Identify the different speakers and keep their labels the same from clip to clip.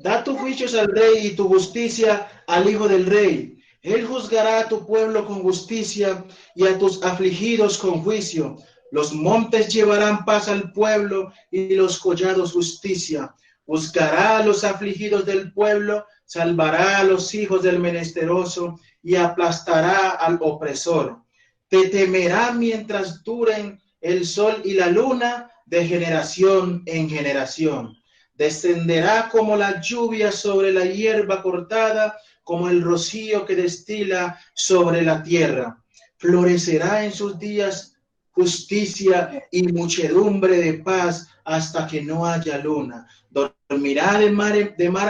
Speaker 1: Da tus juicios al rey y tu justicia al hijo del rey. Él juzgará a tu pueblo con justicia y a tus afligidos con juicio. Los montes llevarán paz al pueblo y los collados justicia. Juzgará a los afligidos del pueblo, salvará a los hijos del menesteroso y aplastará al opresor. Te temerá mientras duren el sol y la luna, de generación en generación. Descenderá como la lluvia sobre la hierba cortada, como el rocío que destila sobre la tierra. Florecerá en sus días justicia y muchedumbre de paz hasta que no haya luna. Dominará de mar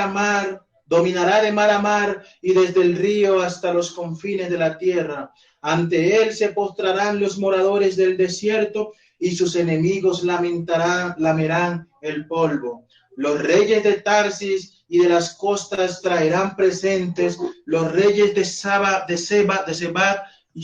Speaker 1: a mar y desde el río hasta los confines de la tierra. Ante él se postrarán los moradores del desierto y sus enemigos lamerán el polvo. Los reyes de Tarsis y de las costas traerán presentes. Los reyes de Seba y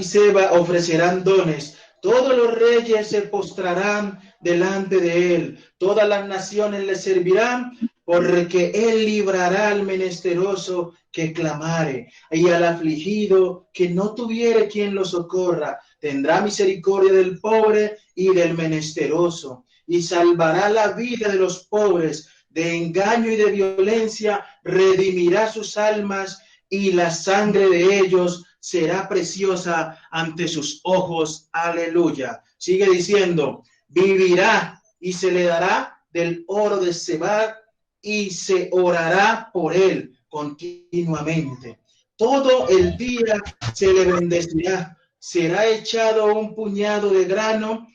Speaker 1: Seba ofrecerán dones. Todos los reyes se postrarán delante de él. Todas las naciones le servirán, porque él librará al menesteroso que clamare, y al afligido que no tuviere quien lo socorra. Tendrá misericordia del pobre y del menesteroso, y salvará la vida de los pobres. De engaño y de violencia redimirá sus almas, y la sangre de ellos será preciosa ante sus ojos. Aleluya. Sigue diciendo, vivirá y se le dará del oro de Seba y se orará por él continuamente. Todo el día se le bendecirá. Será echado un puñado de grano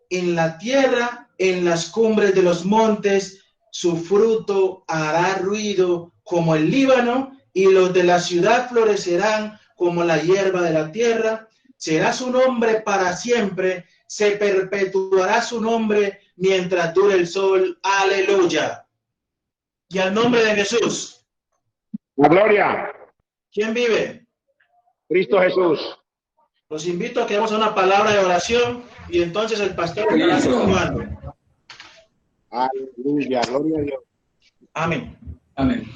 Speaker 1: en la tierra, en las cumbres de los montes. Su fruto hará ruido como el Líbano, y los de la ciudad florecerán como la hierba de la tierra. Será su nombre para siempre, se perpetuará su nombre mientras dure el sol. Aleluya. Y al nombre de Jesús.
Speaker 2: La gloria.
Speaker 1: ¿Quién vive?
Speaker 2: Cristo Jesús.
Speaker 1: Los invito a que hagamos una palabra de oración y entonces el pastor estará continuando.
Speaker 2: Aleluya, gloria a Dios.
Speaker 1: Amén.
Speaker 3: Amén.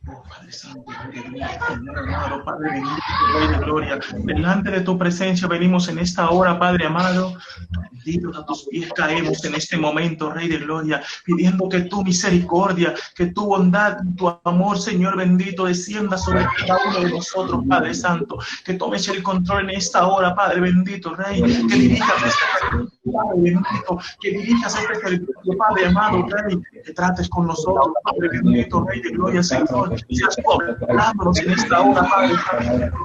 Speaker 1: Oh, Padre Santo, Señor amado, Padre bendito, Rey de gloria, delante de tu presencia venimos en esta hora, Padre amado, rendidos a tus pies caemos en este momento, Rey de gloria, pidiendo que tu misericordia, que tu bondad, tu amor, Señor bendito, descienda sobre cada uno de nosotros, Padre Santo, que tomes el control en esta hora, Padre bendito, Rey, que dirijas este Padre bendito, que dirijas este servicio, Padre amado, Rey, que trates con nosotros, Padre bendito, Rey de gloria, Señor. Seas tú hablándonos en esta hora, Padre,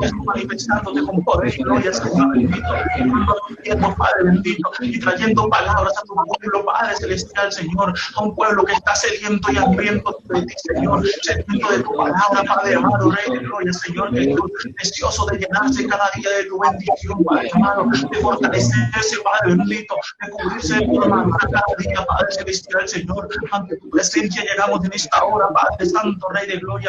Speaker 1: seas tú manifestándote con poder y gloria, Señor bendito, Padre bendito, y trayendo palabras a tu pueblo, Padre celestial, Señor, a un pueblo que está sediento y hambriento de ti, Señor, sediento de tu palabra, Padre amado, Rey de gloria, Señor Jesús, deseoso de llenarse cada día de tu bendición, Padre amado, de fortalecerse, Padre bendito, de cubrirse de tu armadura cada día, Padre celestial, Señor, ante tu presencia llegamos en esta hora, Padre Santo, Rey de gloria.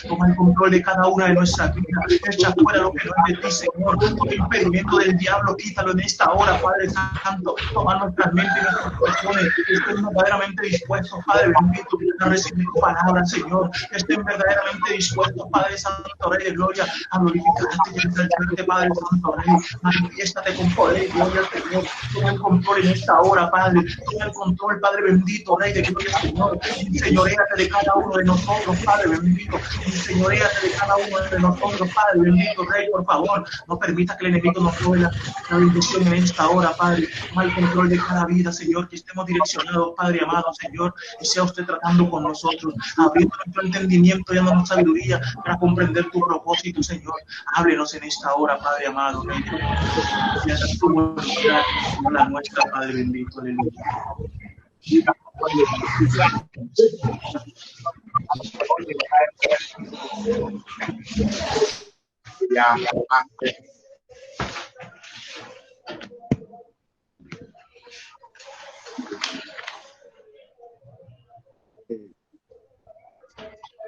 Speaker 1: Toma el control de cada una de nuestras vidas, echa fuera lo que no es de ti, Señor, todo impedimento del diablo, quítalo en esta hora, Padre Santo, toma nuestras mentes y nuestros corazones, estén verdaderamente dispuestos, Padre bendito, a recibir tu palabra, Señor, estén verdaderamente dispuestos, Padre Santo, Rey de gloria, a glorificarte y exaltarte, Padre Santo, Rey, manifiéstate con poder y gloria, Señor, toma el control en esta hora, Padre, toma el control, Padre bendito, Rey de gloria, Señor, señoréate de cada uno de nosotros, Padre bendito, señoríate de cada uno de nosotros, Padre bendito, Rey, por favor, no permita que el enemigo nos robe la bendición en esta hora, Padre, toma el control de cada vida, Señor, que estemos direccionados, Padre amado, Señor, y sea usted tratando con nosotros, abriendo nuestro entendimiento y dándonos sabiduría para comprender tu propósito, Señor, háblenos en esta hora, Padre amado, Rey, y haga tu voluntad como la nuestra, Padre bendito, aleluya.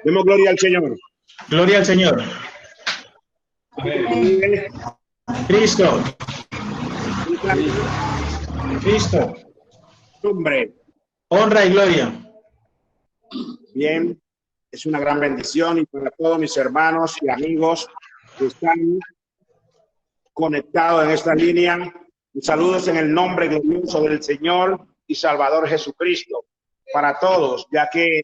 Speaker 2: Demos gloria al Señor.
Speaker 1: Gloria al Señor. Cristo. Cristo.
Speaker 2: nombre.
Speaker 1: Honra y gloria.
Speaker 2: Bien, es una gran bendición y para todos mis hermanos y amigos que están conectados en esta línea, saludos en el nombre glorioso del Señor y Salvador Jesucristo para todos, ya que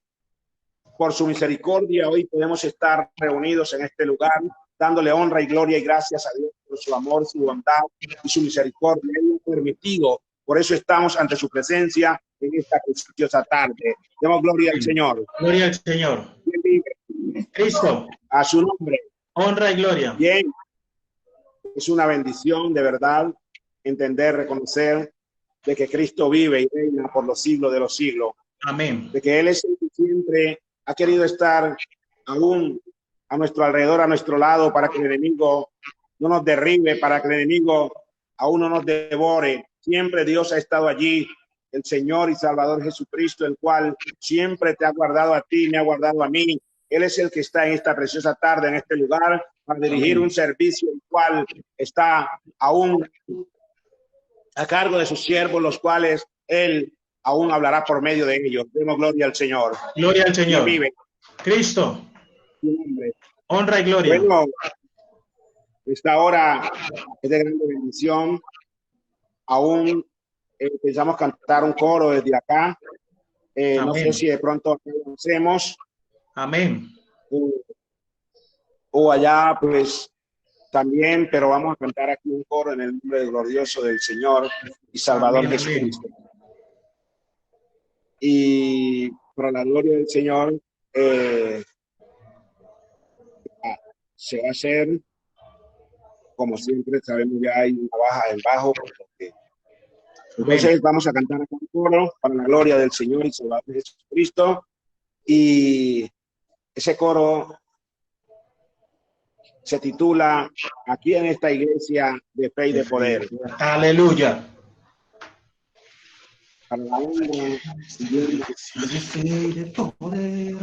Speaker 2: por su misericordia hoy podemos estar reunidos en este lugar, dándole honra y gloria y gracias a Dios por su amor, su bondad y su misericordia. Él lo ha permitido. Por eso estamos ante su presencia en esta preciosa tarde. Demos gloria al Señor.
Speaker 1: Gloria al Señor. Cristo.
Speaker 2: A su nombre.
Speaker 1: Honra y gloria.
Speaker 2: Bien. Es una bendición de verdad entender, reconocer de que Cristo vive y reina por los siglos de los siglos.
Speaker 1: Amén.
Speaker 2: De que Él es el que siempre ha querido estar aún a nuestro alrededor, a nuestro lado, para que el enemigo no nos derribe, para que el enemigo aún no nos devore. Siempre Dios ha estado allí, el Señor y Salvador Jesucristo, el cual siempre te ha guardado a ti, me ha guardado a mí. Él es el que está en esta preciosa tarde, en este lugar, para dirigir un servicio, el cual está aún a cargo de sus siervos, los cuales Él aún hablará por medio de ellos. Demos gloria al Señor.
Speaker 1: Gloria al Señor.
Speaker 2: Vive.
Speaker 1: Cristo. Honra y gloria.
Speaker 2: Bueno, esta hora es de gran bendición. Aún pensamos cantar un coro desde acá. No sé si de pronto lo hacemos.
Speaker 1: Amén.
Speaker 2: O allá, pues también, pero vamos a cantar aquí un coro en el nombre glorioso del Señor y Salvador
Speaker 1: Amén,
Speaker 2: Jesucristo. Y para la gloria del Señor, se va a hacer, como siempre, sabemos ya hay una baja en bajo. Entonces vamos a cantar acá un coro para la gloria del Señor y Salvador Jesucristo. Y ese coro se titula Aquí en esta iglesia de fe y de poder.
Speaker 1: Aleluya.
Speaker 2: Para la honra
Speaker 1: de fe y de poder,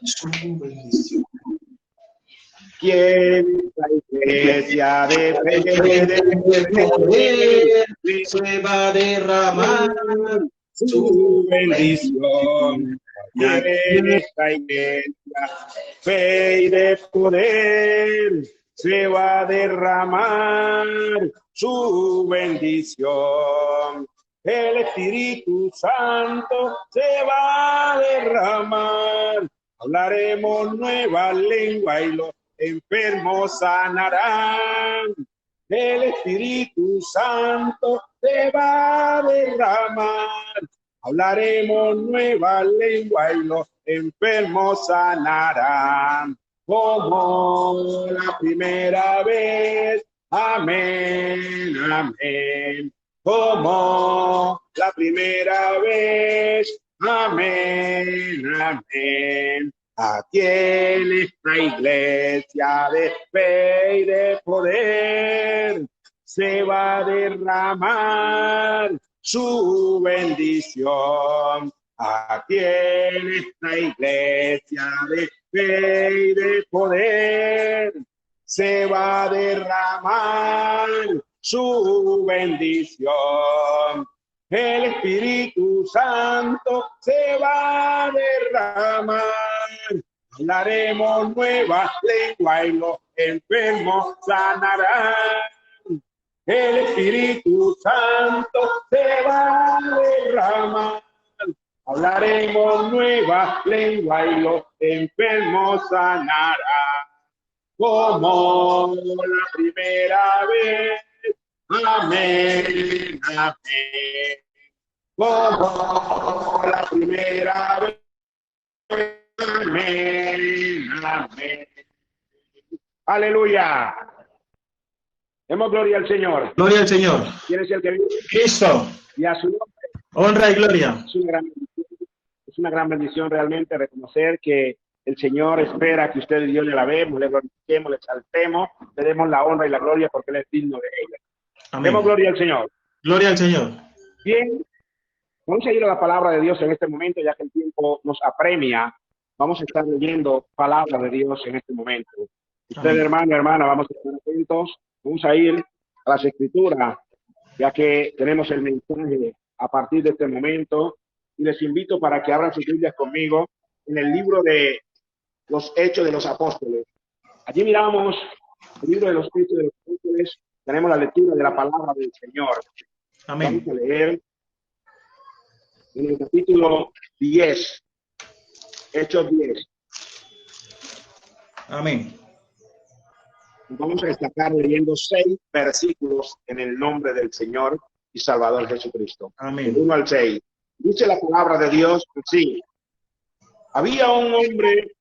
Speaker 1: su bendición.
Speaker 2: ¿Quién la iglesia de fe y de poder
Speaker 1: se va a derramar
Speaker 2: su bendición? En esta iglesia, fe y de poder, se va a derramar su bendición. El Espíritu Santo se va a derramar. Hablaremos nueva lengua y los enfermos sanarán. El Espíritu Santo se va a derramar. Hablaremos nueva lengua y los enfermos sanarán. Como la primera vez. Amén, amén. Como la primera vez. Amén, amén. Aquí en esta iglesia de fe y de poder se va a derramar su bendición. Aquí en esta iglesia de fe y de poder se va a derramar su bendición. El Espíritu Santo se va a derramar. Hablaremos nueva lengua y los enfermos sanarán. El Espíritu Santo se va a derramar. Hablaremos nueva lengua y los enfermos sanarán. Como la primera vez. Amén, amén. Como la primera vez. Amén, amén. Aleluya. Demos gloria al Señor.
Speaker 1: Gloria al Señor.
Speaker 2: ¿Quién es el que vive?
Speaker 1: Cristo.
Speaker 2: Y a su nombre.
Speaker 1: Honra y gloria.
Speaker 2: Es una gran bendición realmente reconocer que el Señor espera que usted y yo le alabemos, le glorifiquemos, le exaltemos, le demos la honra y la gloria porque Él es digno de ella.
Speaker 1: Amén.
Speaker 2: Demos gloria al Señor.
Speaker 1: Gloria al Señor.
Speaker 2: Bien, vamos a ir a la palabra de Dios en este momento, ya que el tiempo nos apremia. Vamos a estar leyendo palabra de Dios en este momento. Usted, hermano, hermana, vamos a estar atentos. Vamos a ir a las Escrituras ya que tenemos el mensaje a partir de este momento, y les invito para que abran sus Biblias conmigo en el libro de los Hechos de los Apóstoles. Allí miramos el libro de los Hechos de los Apóstoles, tenemos la lectura de la palabra del Señor.
Speaker 1: Amén.
Speaker 2: Vamos a leer en el capítulo 10, Hechos 10.
Speaker 1: Amén.
Speaker 2: Vamos a destacar leyendo 6 versículos en el nombre del Señor y Salvador Jesucristo.
Speaker 1: Amén.
Speaker 2: Del 1 al 6. Dice la palabra de Dios así: había un hombre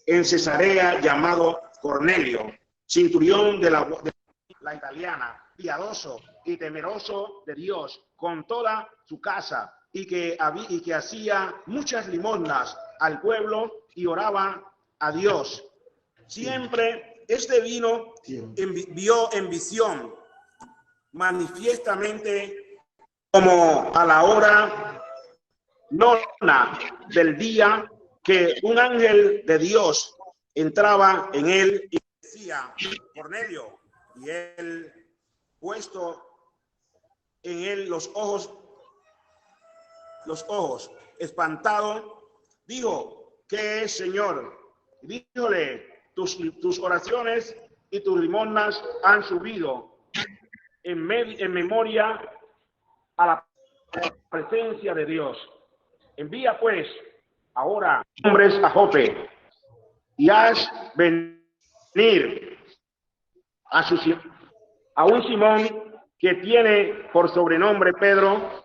Speaker 2: en Cesarea llamado Cornelio, centurión de la italiana, piadoso y temeroso de Dios con toda su casa, y que hacía muchas limosnas al pueblo y oraba a Dios. Siempre vio en visión manifiestamente, como a la hora nona del día, que un ángel de Dios entraba en él y decía: Cornelio. Y él, puesto en él los ojos, espantado, dijo: ¿qué es, Señor? Y díjole: tus oraciones y tus limosnas han subido en memoria a la presencia de Dios. Envía pues ahora hombres a Jope y haz venir a un Simón que tiene por sobrenombre Pedro.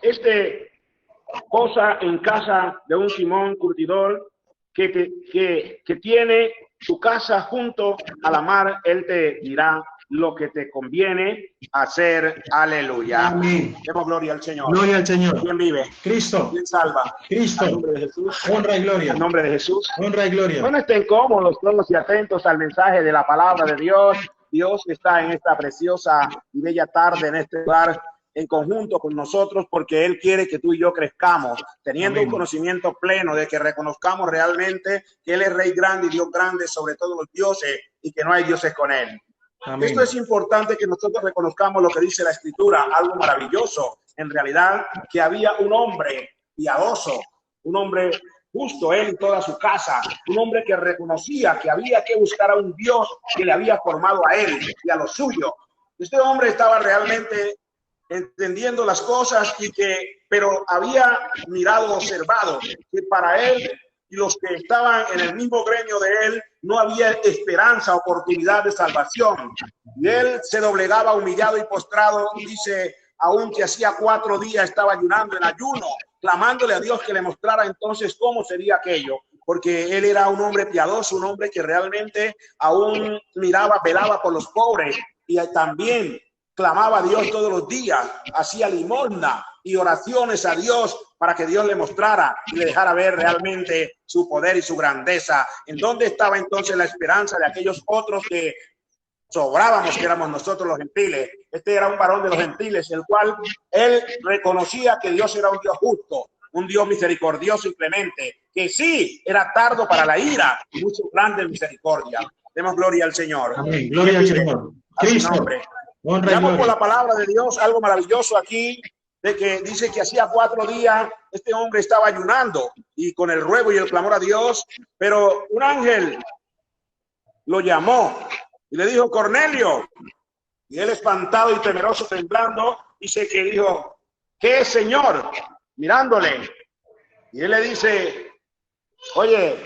Speaker 2: Posa en casa de un Simón curtidor que tiene su casa junto a la mar. Él te dirá lo que te conviene hacer. Aleluya.
Speaker 1: Amén.
Speaker 2: Demos gloria al Señor.
Speaker 1: Gloria al Señor.
Speaker 2: ¿Quién vive?
Speaker 1: Cristo.
Speaker 2: ¿Quién salva?
Speaker 1: Cristo.
Speaker 2: En nombre de Jesús.
Speaker 1: Honra y gloria.
Speaker 2: En nombre de Jesús.
Speaker 1: Honra y gloria.
Speaker 2: Bueno, estén cómodos todos y atentos al mensaje de la palabra de Dios. Dios está en esta preciosa y bella tarde en este lugar en conjunto con nosotros, porque Él quiere que tú y yo crezcamos, teniendo un conocimiento pleno de que reconozcamos realmente que Él es Rey grande y Dios grande sobre todos los dioses, y que no hay dioses con Él. Amén. Esto es importante, que nosotros reconozcamos lo que dice la Escritura, algo maravilloso, en realidad, que había un hombre piadoso, un hombre justo, él y toda su casa, un hombre que reconocía que había que buscar a un Dios que le había formado a él y a lo suyo. Este hombre estaba realmente entendiendo las cosas, pero había observado que para él y los que estaban en el mismo gremio de él no había esperanza, oportunidad de salvación. Y él se doblegaba humillado y postrado, dice, aunque hacía 4 días estaba ayunando en ayuno, clamándole a Dios que le mostrara entonces cómo sería aquello, porque él era un hombre piadoso, un hombre que realmente aún velaba por los pobres, y también clamaba a Dios todos los días, hacía limosna y oraciones a Dios para que Dios le mostrara y le dejara ver realmente su poder y su grandeza. ¿En dónde estaba entonces la esperanza de aquellos otros que sobrábamos, que éramos nosotros los gentiles? Este era un varón de los gentiles, el cual él reconocía que Dios era un Dios justo, un Dios misericordioso y clemente, que sí era tardo para la ira y mucho grande en misericordia. Demos gloria al Señor.
Speaker 1: Amén. Gloria al Señor.
Speaker 2: Cristo. Veamos por la palabra de Dios algo maravilloso aquí, de que dice que hacía 4 días este hombre estaba ayunando y con el ruego y el clamor a Dios, pero un ángel lo llamó y le dijo: Cornelio. Y él, espantado y temeroso, temblando, dice que dijo: ¿qué es, Señor? Mirándole. Y él le dice: oye,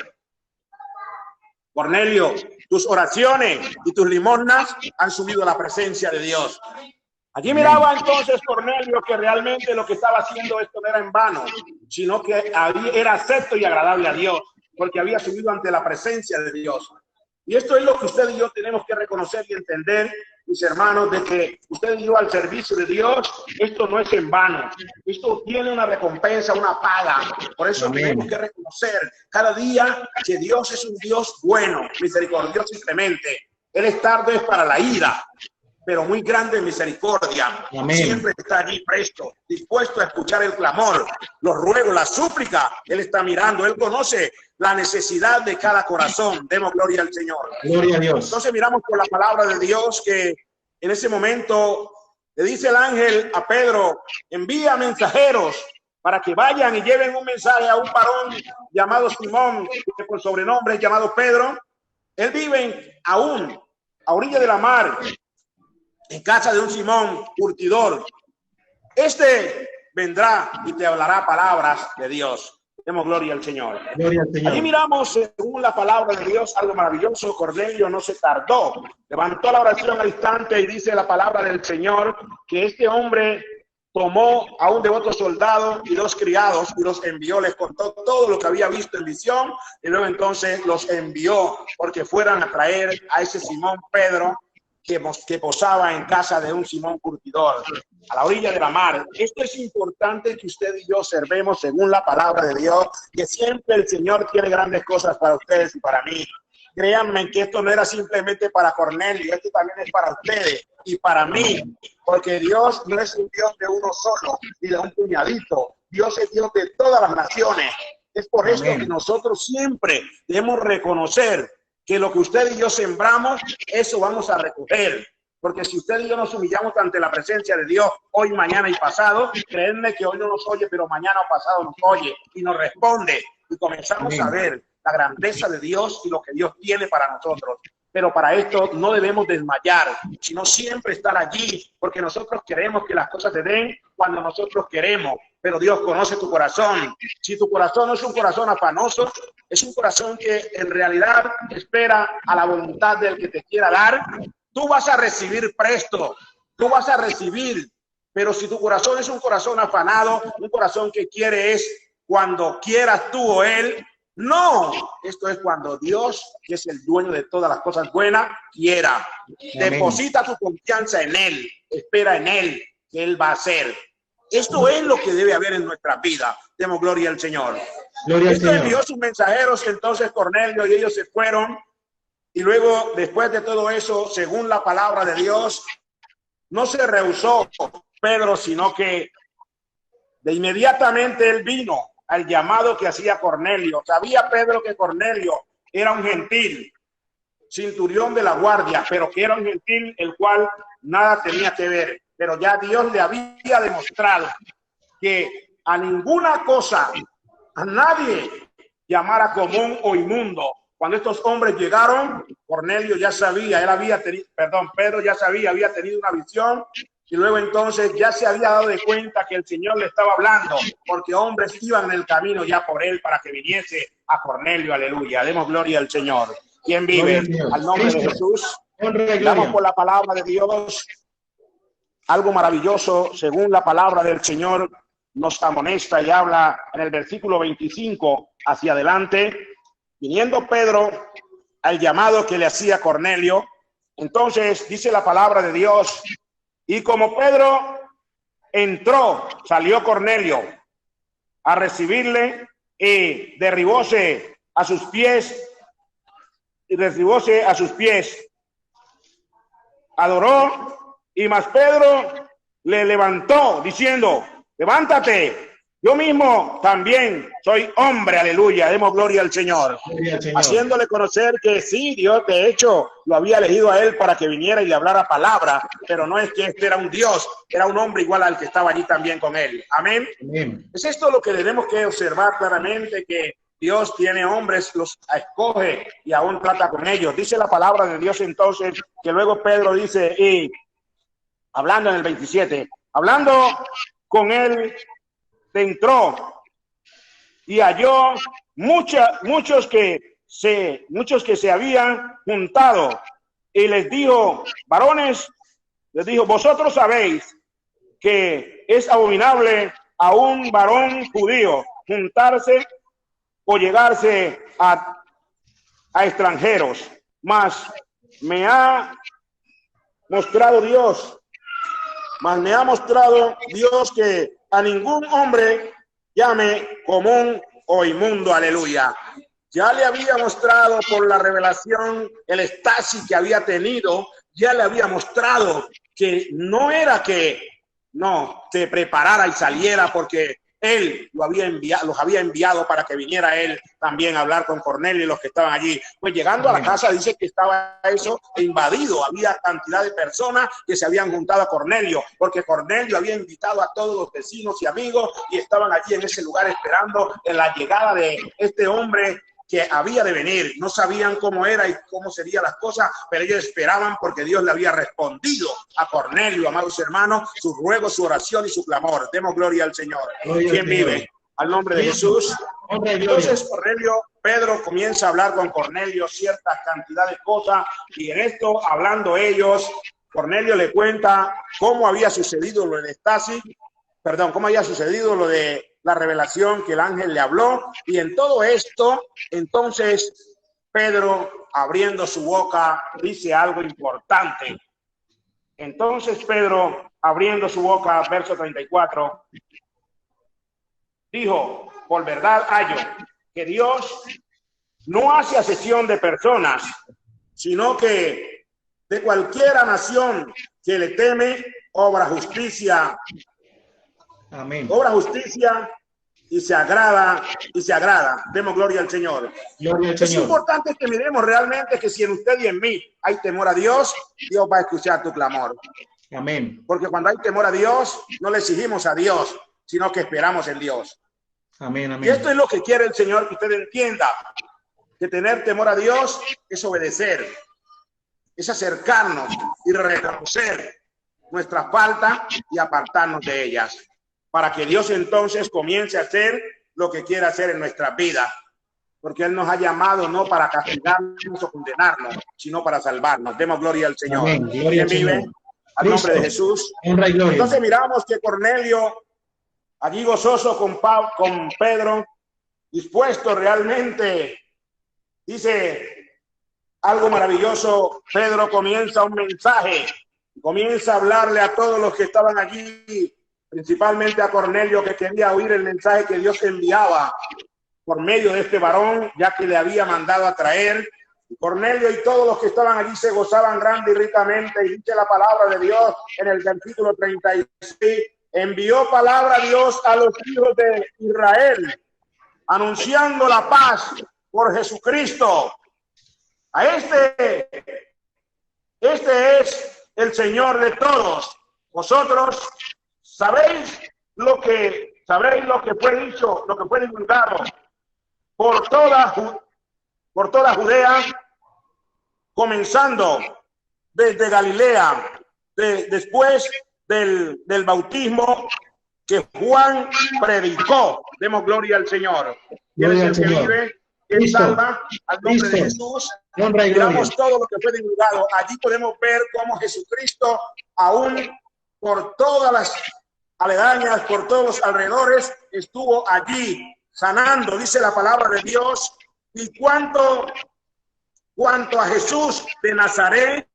Speaker 2: Cornelio, tus oraciones y tus limosnas han subido a la presencia de Dios. Allí miraba entonces Cornelio que realmente lo que estaba haciendo esto no era en vano, sino que era acepto y agradable a Dios, porque había subido ante la presencia de Dios. Y esto es lo que usted y yo tenemos que reconocer y entender, mis hermanos, de que usted y yo al servicio de Dios, esto no es en vano. Esto tiene una recompensa, una paga. Por eso tenemos que reconocer cada día que Dios es un Dios bueno, misericordioso y clemente. Él es tardo es para la ira. pero muy grande en misericordia.
Speaker 1: Amén.
Speaker 2: Siempre está allí presto, dispuesto a escuchar el clamor, los ruegos, la súplica. Él está mirando, Él conoce la necesidad de cada corazón. Demos gloria al Señor.
Speaker 1: Gloria a Dios.
Speaker 2: Entonces miramos por la palabra de Dios que en ese momento le dice el ángel a Pedro: envía mensajeros para que vayan y lleven un mensaje a un varón llamado Simón, que por sobrenombre es llamado Pedro. Él vive aún a orilla de la mar, en casa de un Simón curtidor. Este vendrá y te hablará palabras de Dios. Demos gloria al Señor.
Speaker 1: Gloria al Señor.
Speaker 2: Allí miramos, según la palabra de Dios, algo maravilloso. Cornelio no se tardó, levantó la oración al instante, y dice la palabra del Señor que este hombre tomó a un devoto soldado y 2 criados y los envió, les contó todo lo que había visto en visión, y luego entonces los envió porque fueran a traer a ese Simón Pedro que posaba en casa de un Simón curtidor a la orilla de la mar. Esto es importante que usted y yo observemos según la palabra de Dios, que siempre el Señor tiene grandes cosas para ustedes y para mí. Créanme que esto no era simplemente para Cornelio, esto también es para ustedes y para mí, porque Dios no es un Dios de uno solo ni de un puñadito. Dios es Dios de todas las naciones. Es por esto que nosotros siempre debemos reconocer que lo que usted y yo sembramos, eso vamos a recoger. Porque si usted y yo nos humillamos ante la presencia de Dios hoy, mañana y pasado, créanme que hoy no nos oye, pero mañana o pasado nos oye y nos responde. Y comenzamos a ver la grandeza de Dios y lo que Dios tiene para nosotros. Pero para esto no debemos desmayar, sino siempre estar allí, porque nosotros queremos que las cosas se den cuando nosotros queremos, pero Dios conoce tu corazón. Si tu corazón no es un corazón afanoso, es un corazón que en realidad espera a la voluntad del que te quiera dar, tú vas a recibir presto, tú vas a recibir. Pero si tu corazón es un corazón afanado, un corazón que quiere es cuando quieras tú o él, no, esto es cuando Dios, que es el dueño de todas las cosas buenas, quiera. Amén. Deposita tu confianza en Él, espera en Él, que Él va a hacer. Esto es lo que debe haber en nuestra vida. Demos gloria al Señor.
Speaker 1: Gloria al Señor.
Speaker 2: Envió sus mensajeros, entonces Cornelio, y ellos se fueron. Y luego, después de todo eso, según la palabra de Dios, no se rehusó Pedro, sino que de inmediatamente él vino al llamado que hacía Cornelio. Sabía Pedro que Cornelio era un gentil, centurión de la guardia, pero que era un gentil el cual nada tenía que ver. Pero ya Dios le había demostrado que a ninguna cosa, a nadie llamara común o inmundo. Cuando estos hombres llegaron, Cornelio ya sabía, Pedro ya sabía, había tenido una visión. Y luego entonces ya se había dado de cuenta que el Señor le estaba hablando, porque hombres iban en el camino ya por él para que viniese a Cornelio. Aleluya. Demos gloria al Señor. ¿Quién vive? Al nombre de Jesús. Damos por la palabra de Dios. Algo maravilloso, según la palabra del Señor, nos amonesta y habla en el versículo 25 hacia adelante. Viniendo Pedro al llamado que le hacía Cornelio, entonces dice la palabra de Dios: y como Pedro entró, salió Cornelio a recibirle y derribóse a sus pies, adoró, y más Pedro le levantó diciendo: levántate, yo mismo también soy hombre. Aleluya. Demos gloria al Señor. Haciéndole conocer que sí, Dios de hecho lo había elegido a él para que viniera y le hablara palabra, pero no es que este era un Dios, era un hombre igual al que estaba allí también con él. Amén. Amén. Es esto lo que tenemos que observar claramente, que Dios tiene hombres, los escoge y aún trata con ellos. Dice la palabra de Dios entonces que luego Pedro dice, y hablando en el 27, hablando con él, entró y halló muchos que se habían juntado, y les dijo: varones, les dijo, vosotros sabéis que es abominable a un varón judío juntarse o llegarse a extranjeros, mas me ha mostrado Dios que a ningún hombre llame común o inmundo. Aleluya. Ya le había mostrado por la revelación el éxtasis que había tenido ya le había mostrado que no era que no se preparara y saliera porque él los había enviado para que viniera él también a hablar con Cornelio y los que estaban allí. Pues llegando a la casa dice que estaba eso invadido. Había cantidad de personas que se habían juntado a Cornelio, porque Cornelio había invitado a todos los vecinos y amigos y estaban allí en ese lugar esperando en la llegada de este hombre que había de venir. No sabían cómo era y cómo serían las cosas, pero ellos esperaban porque Dios le había respondido a Cornelio, amados hermanos, su ruego, su oración y su clamor. Demos gloria al Señor. ¿Quién vive? Al nombre de Jesús. Entonces Cornelio, Pedro comienza a hablar con Cornelio cierta cantidad de cosas y en esto, hablando ellos, Cornelio le cuenta cómo había sucedido lo de cómo había sucedido lo de la revelación que el ángel le habló, y en todo esto, entonces, Pedro, abriendo su boca, dice algo importante. Entonces, Pedro, abriendo su boca, verso 34, dijo, por verdad hallo que Dios no hace acepción de personas, sino que de cualquiera nación que le teme, obra justicia.
Speaker 1: Amén.
Speaker 2: Obra justicia y se agrada. Demos gloria al Señor.
Speaker 1: Gloria al Señor.
Speaker 2: Es importante que miremos realmente que si en usted y en mí hay temor a Dios, Dios va a escuchar tu clamor.
Speaker 1: Amén.
Speaker 2: Porque cuando hay temor a Dios, no le exigimos a Dios, sino que esperamos en Dios.
Speaker 1: Amén, amén.
Speaker 2: Y esto es lo que quiere el Señor que usted entienda, que tener temor a Dios es obedecer, es acercarnos y reconocer nuestra falta y apartarnos de ellas, para que Dios entonces comience a hacer lo que quiera hacer en nuestras vidas, porque Él nos ha llamado no para castigarnos o condenarnos, sino para salvarnos. Demos gloria al Señor.
Speaker 1: Amén. Gloria al
Speaker 2: vive
Speaker 1: Señor.
Speaker 2: al nombre de Jesús.
Speaker 1: Honra y gloria.
Speaker 2: Entonces miramos que Cornelio, allí gozoso con Pedro, dispuesto realmente, dice algo maravilloso. Pedro comienza un mensaje, comienza a hablarle a todos los que estaban allí, principalmente a Cornelio, que quería oír el mensaje que Dios enviaba por medio de este varón, ya que le había mandado a traer. Cornelio y todos los que estaban allí se gozaban grande y ricamente, y dice la palabra de Dios en el versículo 36, envió palabra a Dios a los hijos de Israel, anunciando la paz por Jesucristo. A este es el Señor de todos. Vosotros sabéis lo que fue dicho, lo que fue divulgado por toda Judea, comenzando desde Galilea, después del bautismo que Juan predicó. Demos gloria al Señor.
Speaker 1: Gloria al
Speaker 2: que
Speaker 1: Señor.
Speaker 2: vive, que salva, al nombre de Jesús.
Speaker 1: Honra y gloria.
Speaker 2: Miramos todo lo que fue divulgado. Allí podemos ver cómo Jesucristo, aún por todas las aledañas, por todos los alrededores, estuvo allí sanando, dice la palabra de Dios. Y cuanto a Jesús de Nazaret,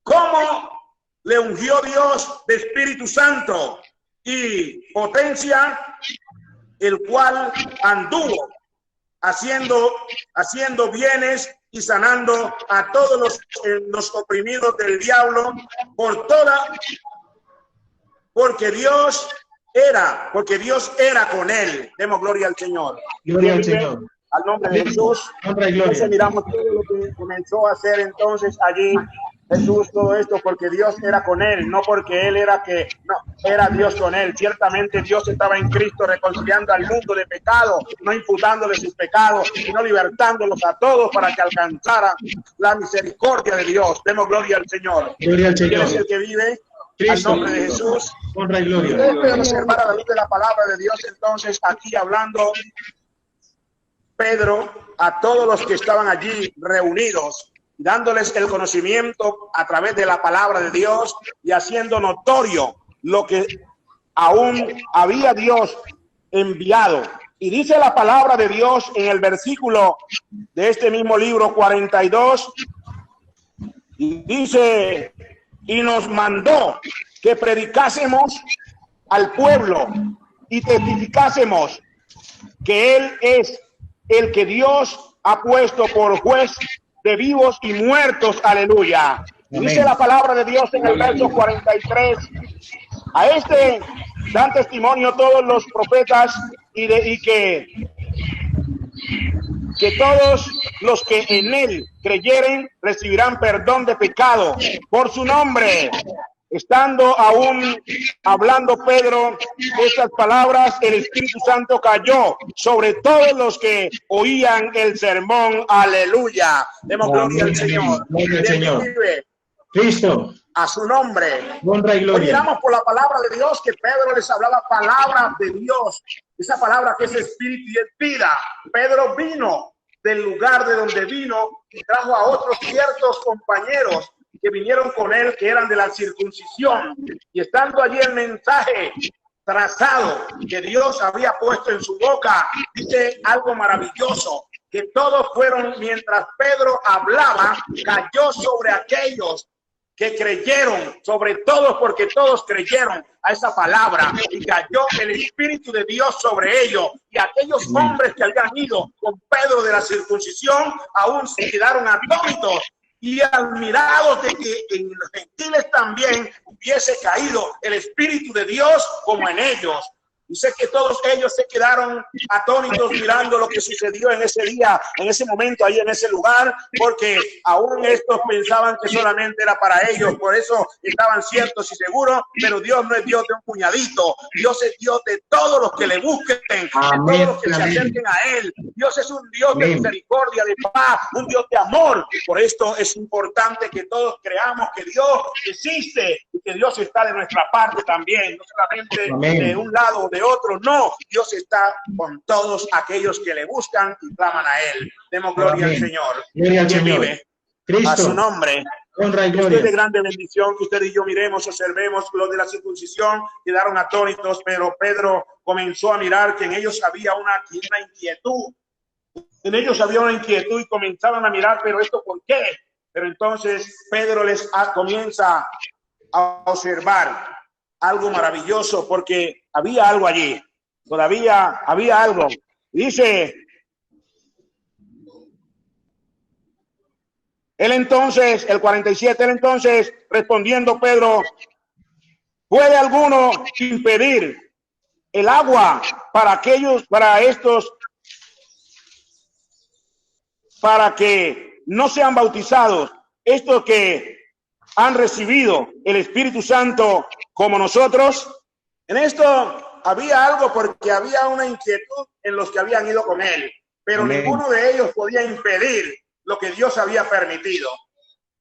Speaker 2: cómo le ungió Dios de Espíritu Santo y potencia, el cual anduvo haciendo bienes y sanando a todos los oprimidos del diablo, porque Dios era con él. Demos gloria al Señor.
Speaker 1: Gloria al Señor.
Speaker 2: Al nombre de Jesús.
Speaker 1: Honra y gloria.
Speaker 2: Entonces miramos todo lo que comenzó a hacer entonces allí Jesús, todo esto porque Dios era con él, no porque él era Dios con él. Ciertamente Dios estaba en Cristo reconciliando al mundo de pecado, no imputándole sus pecados, sino libertándolos a todos para que alcanzara la misericordia de Dios. Demos gloria al Señor.
Speaker 1: Gloria al Señor.
Speaker 2: Es el que vive.
Speaker 1: Cristo.
Speaker 2: Al nombre de Jesús.
Speaker 1: Honra y gloria.
Speaker 2: Ustedes pueden observar a la luz de la palabra de Dios entonces aquí hablando Pedro a todos los que estaban allí reunidos, dándoles el conocimiento a través de la palabra de Dios y haciendo notorio lo que aún había Dios enviado. Y dice la palabra de Dios en el versículo de este mismo libro 42, y dice, y nos mandó que predicásemos al pueblo y testificásemos que Él es el que Dios ha puesto por juez de vivos y muertos. Aleluya. Dice la palabra de Dios en el verso 43. A este dan testimonio todos los profetas y que todos los que en él creyeren recibirán perdón de pecado por su nombre. Estando aún hablando Pedro estas palabras, el Espíritu Santo cayó sobre todos los que oían el sermón. Aleluya. Demos gloria al Señor.
Speaker 1: Gloria al Señor. Cristo.
Speaker 2: A su nombre.
Speaker 1: Honra y gloria.
Speaker 2: Hoy miramos por la palabra de Dios que Pedro les hablaba palabra de Dios. Esa palabra que es espíritu y es vida. Pedro vino del lugar de donde vino y trajo a otros ciertos compañeros que vinieron con él, que eran de la circuncisión, y estando allí el mensaje trazado que Dios había puesto en su boca, dice algo maravilloso, que todos fueron, mientras Pedro hablaba, cayó sobre aquellos que creyeron, sobre todos, porque todos creyeron a esa palabra, y cayó el Espíritu de Dios sobre ellos, y aquellos hombres que habían ido con Pedro de la circuncisión aún se quedaron atónitos y admirados de que en los gentiles también hubiese caído el Espíritu de Dios como en ellos. Dice que todos ellos se quedaron atónitos mirando lo que sucedió en ese día, en ese momento, ahí en ese lugar, porque aún estos pensaban que solamente era para ellos, por eso estaban ciertos y seguros, pero Dios no es Dios de un puñadito, Dios es Dios de todos los que le busquen, de todos los que se acerquen a Él. Dios es un Dios de misericordia, de paz, un Dios de amor. Por esto es importante que todos creamos que Dios existe y que Dios está de nuestra parte también, no solamente de un lado o de otro, no, Dios está con todos aquellos que le buscan y claman a Él. Demos gloria al Señor.
Speaker 1: Gloria al Señor.
Speaker 2: Vive
Speaker 1: Cristo.
Speaker 2: a su nombre.
Speaker 1: Honra y gloria.
Speaker 2: Es de grande bendición que usted y yo miremos, observemos los de la circuncisión, quedaron atónitos, pero Pedro comenzó a mirar que en ellos había una inquietud. En ellos había una inquietud y comenzaban a mirar, pero ¿esto por qué? Pero entonces Pedro les comienza a observar algo maravilloso, porque había algo allí, todavía había algo. Dice, él entonces, el 47, él entonces, respondiendo Pedro, ¿puede alguno impedir el agua para estos, para que no sean bautizados, estos que han recibido el Espíritu Santo como nosotros? En esto había algo, porque había una inquietud en los que habían ido con él, pero ninguno de ellos podía impedir lo que Dios había permitido,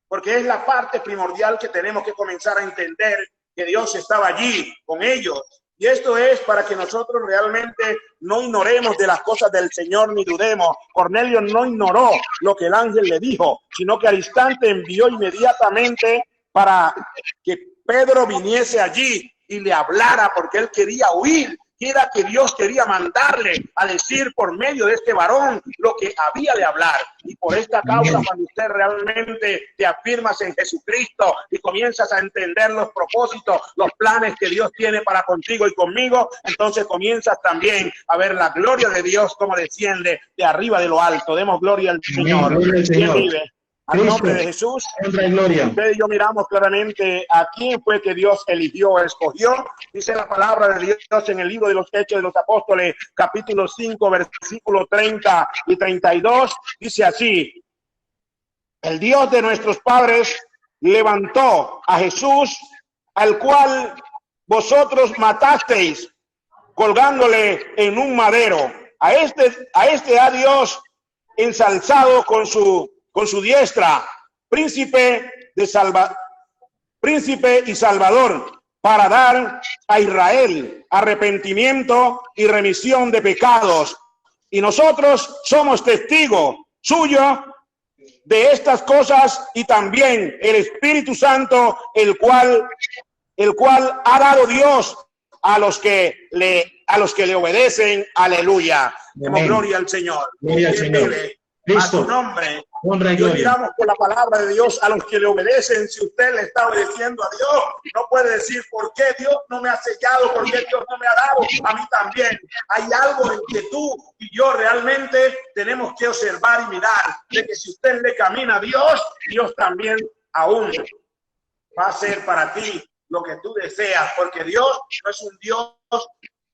Speaker 2: porque es la parte primordial que tenemos que comenzar a entender, que Dios estaba allí con ellos. Y esto es para que nosotros realmente no ignoremos de las cosas del Señor ni dudemos. Cornelio no ignoró lo que el ángel le dijo, sino que al instante envió inmediatamente para que Pedro viniese allí y le hablara, porque él quería huir. Era que Dios quería mandarle a decir por medio de este varón lo que había de hablar. Y por esta causa, cuando usted realmente te afirmas en Jesucristo y comienzas a entender los propósitos, los planes que Dios tiene para contigo y conmigo, entonces comienzas también a ver la gloria de Dios como desciende de arriba de lo alto. Demos gloria al Señor. ¿Quién vive? Al nombre de Jesús, usted y yo miramos claramente a quién fue que Dios eligió, escogió. Dice la palabra de Dios en el libro de los Hechos de los Apóstoles, capítulo 5, versículo 30 y 32. Dice así: el Dios de nuestros padres levantó a Jesús, al cual vosotros matasteis, colgándole en un madero. A este ha Dios ensalzado con su diestra, príncipe y salvador, para dar a Israel arrepentimiento y remisión de pecados. Y nosotros somos testigos suyos de estas cosas, y también el Espíritu Santo, el cual ha dado Dios a los que le obedecen. Aleluya. Demos gloria al Señor.
Speaker 1: Gloria al Señor.
Speaker 2: A su nombre. Y miramos por la palabra de Dios a los que le obedecen. Si usted le está obedeciendo a Dios, no puede decir por qué Dios no me ha sellado, por qué Dios no me ha dado a mí también. Hay algo en que tú y yo realmente tenemos que observar y mirar, de que si usted le camina a Dios, Dios también aún va a hacer para ti lo que tú deseas, porque Dios no es un Dios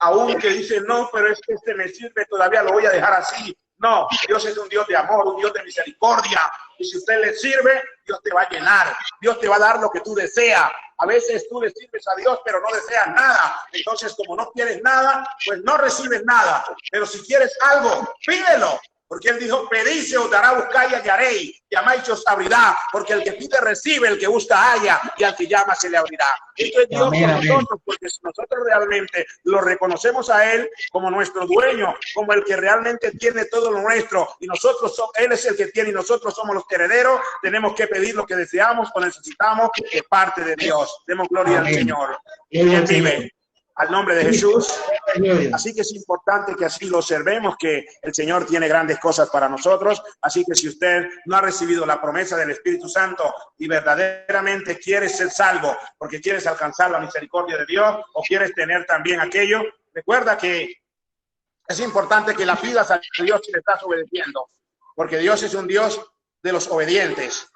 Speaker 2: aún que dice, no, pero es que este me sirve, todavía lo voy a dejar así. No, Dios es un Dios de amor, un Dios de misericordia. Y si usted le sirve, Dios te va a llenar. Dios te va a dar lo que tú deseas. A veces tú le sirves a Dios, pero no deseas nada. Entonces, como no quieres nada, pues no recibes nada. Pero si quieres algo, pídelo. Porque él dijo, pedid se os dará, buscáis y hallaréis, llamáis y os abrirá, porque el que pide recibe, el que busca halla, y al que llama se le abrirá. Esto es Dios con nosotros, porque si nosotros realmente lo reconocemos a él como nuestro dueño, como el que realmente tiene todo lo nuestro, y nosotros somos, él es el que tiene y nosotros somos los herederos, tenemos que pedir lo que deseamos o necesitamos de parte de Dios. Demos gloria al Señor. Y él vive. Al nombre de Jesús. Así que es importante que así lo observemos, que el Señor tiene grandes cosas para nosotros. Así que si usted no ha recibido la promesa del Espíritu Santo y verdaderamente quieres ser salvo porque quieres alcanzar la misericordia de Dios o quieres tener también aquello, recuerda que es importante que la pidas a Dios si le estás obedeciendo, porque Dios es un Dios de los obedientes.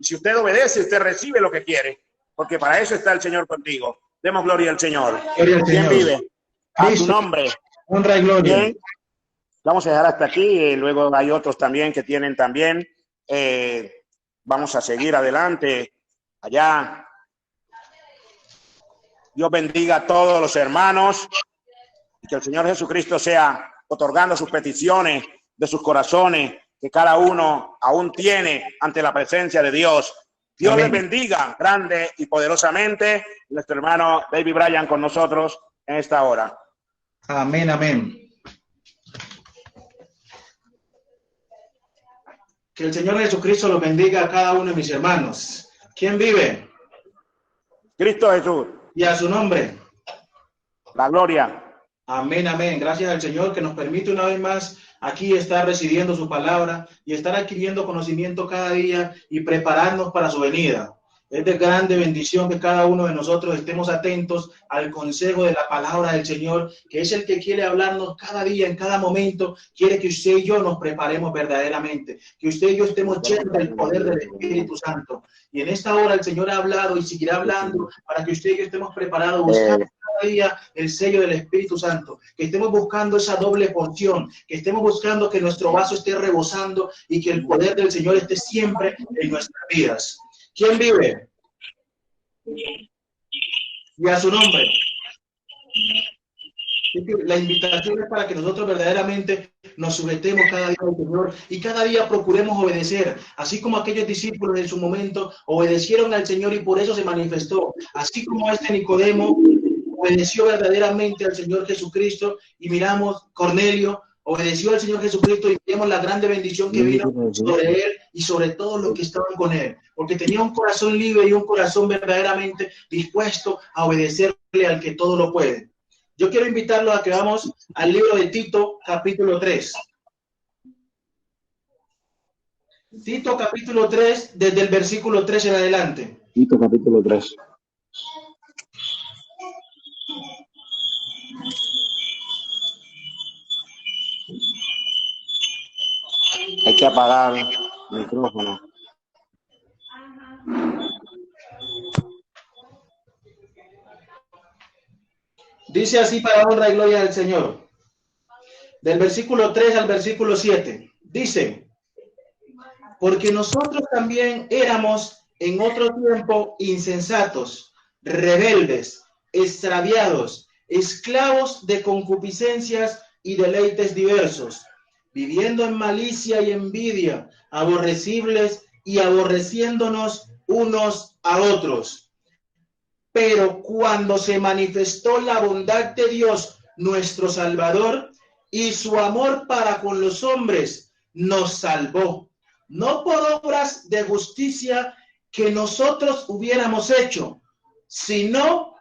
Speaker 2: Y si usted obedece, usted recibe lo que quiere, porque para eso está el Señor contigo. Demos gloria al Señor. ¿Quién vive? A su nombre.
Speaker 3: Honra y gloria.
Speaker 2: Bien. Vamos a dejar hasta aquí. Luego hay otros también que tienen también. Vamos a seguir adelante. Allá. Dios bendiga a todos los hermanos. Y que el Señor Jesucristo sea otorgando sus peticiones de sus corazones, que cada uno aún tiene ante la presencia de Dios. Dios les bendiga grande y poderosamente. Nuestro hermano David Bryan con nosotros en esta hora.
Speaker 3: Amén, amén. Que el Señor Jesucristo los bendiga a cada uno de mis hermanos. ¿Quién vive?
Speaker 2: Cristo Jesús.
Speaker 3: Y a su nombre.
Speaker 2: La gloria.
Speaker 3: Amén, amén. Gracias al Señor que nos permite una vez más aquí estar recibiendo su palabra y estar adquiriendo conocimiento cada día y prepararnos para su venida. Es de grande bendición que cada uno de nosotros estemos atentos al consejo de la palabra del Señor, que es el que quiere hablarnos cada día, en cada momento. Quiere que usted y yo nos preparemos verdaderamente, que usted y yo estemos llenos del poder del Espíritu Santo. Y en esta hora el Señor ha hablado y seguirá hablando para que usted y yo estemos preparados, buscando cada día el sello del Espíritu Santo, que estemos buscando esa doble porción, que estemos buscando que nuestro vaso esté rebosando y que el poder del Señor esté siempre en nuestras vidas. ¿Quién vive? Y a su nombre. La invitación es para que nosotros verdaderamente nos sujetemos cada día al Señor y cada día procuremos obedecer, así como aquellos discípulos en su momento obedecieron al Señor y por eso se manifestó, así como este Nicodemo obedeció verdaderamente al Señor Jesucristo y miramos Cornelio obedeció al Señor Jesucristo y vemos la grande bendición que vino sobre él y sobre todos los que estaban con él, porque tenía un corazón libre y un corazón verdaderamente dispuesto a obedecerle al que todo lo puede. Yo quiero invitarlos a que vamos al libro de Tito, capítulo 3. Tito, capítulo 3, desde el versículo 3 en adelante.
Speaker 2: Tito, capítulo 3. Hay que apagar el micrófono.
Speaker 3: Dice así para honra y gloria del Señor. Del versículo 3 al versículo 7. Dice, porque nosotros también éramos en otro tiempo insensatos, rebeldes, extraviados, esclavos de concupiscencias y deleites diversos, viviendo en malicia y envidia, aborrecibles y aborreciéndonos unos a otros. Pero cuando se manifestó la bondad de Dios, nuestro Salvador, y su amor para con los hombres, nos salvó, no por obras de justicia que nosotros hubiéramos hecho, sino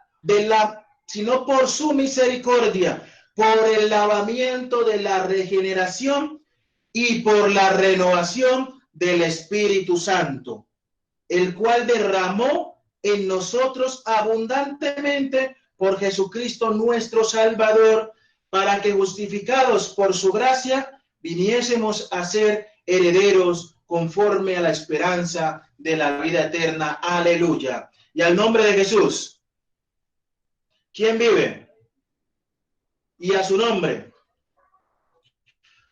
Speaker 3: por su misericordia, por el lavamiento de la regeneración y por la renovación del Espíritu Santo, el cual derramó en nosotros abundantemente por Jesucristo nuestro Salvador, para que justificados por su gracia viniésemos a ser herederos conforme a la esperanza de la vida eterna. Aleluya. Y al nombre de Jesús. ¿Quién vive? Y a su nombre.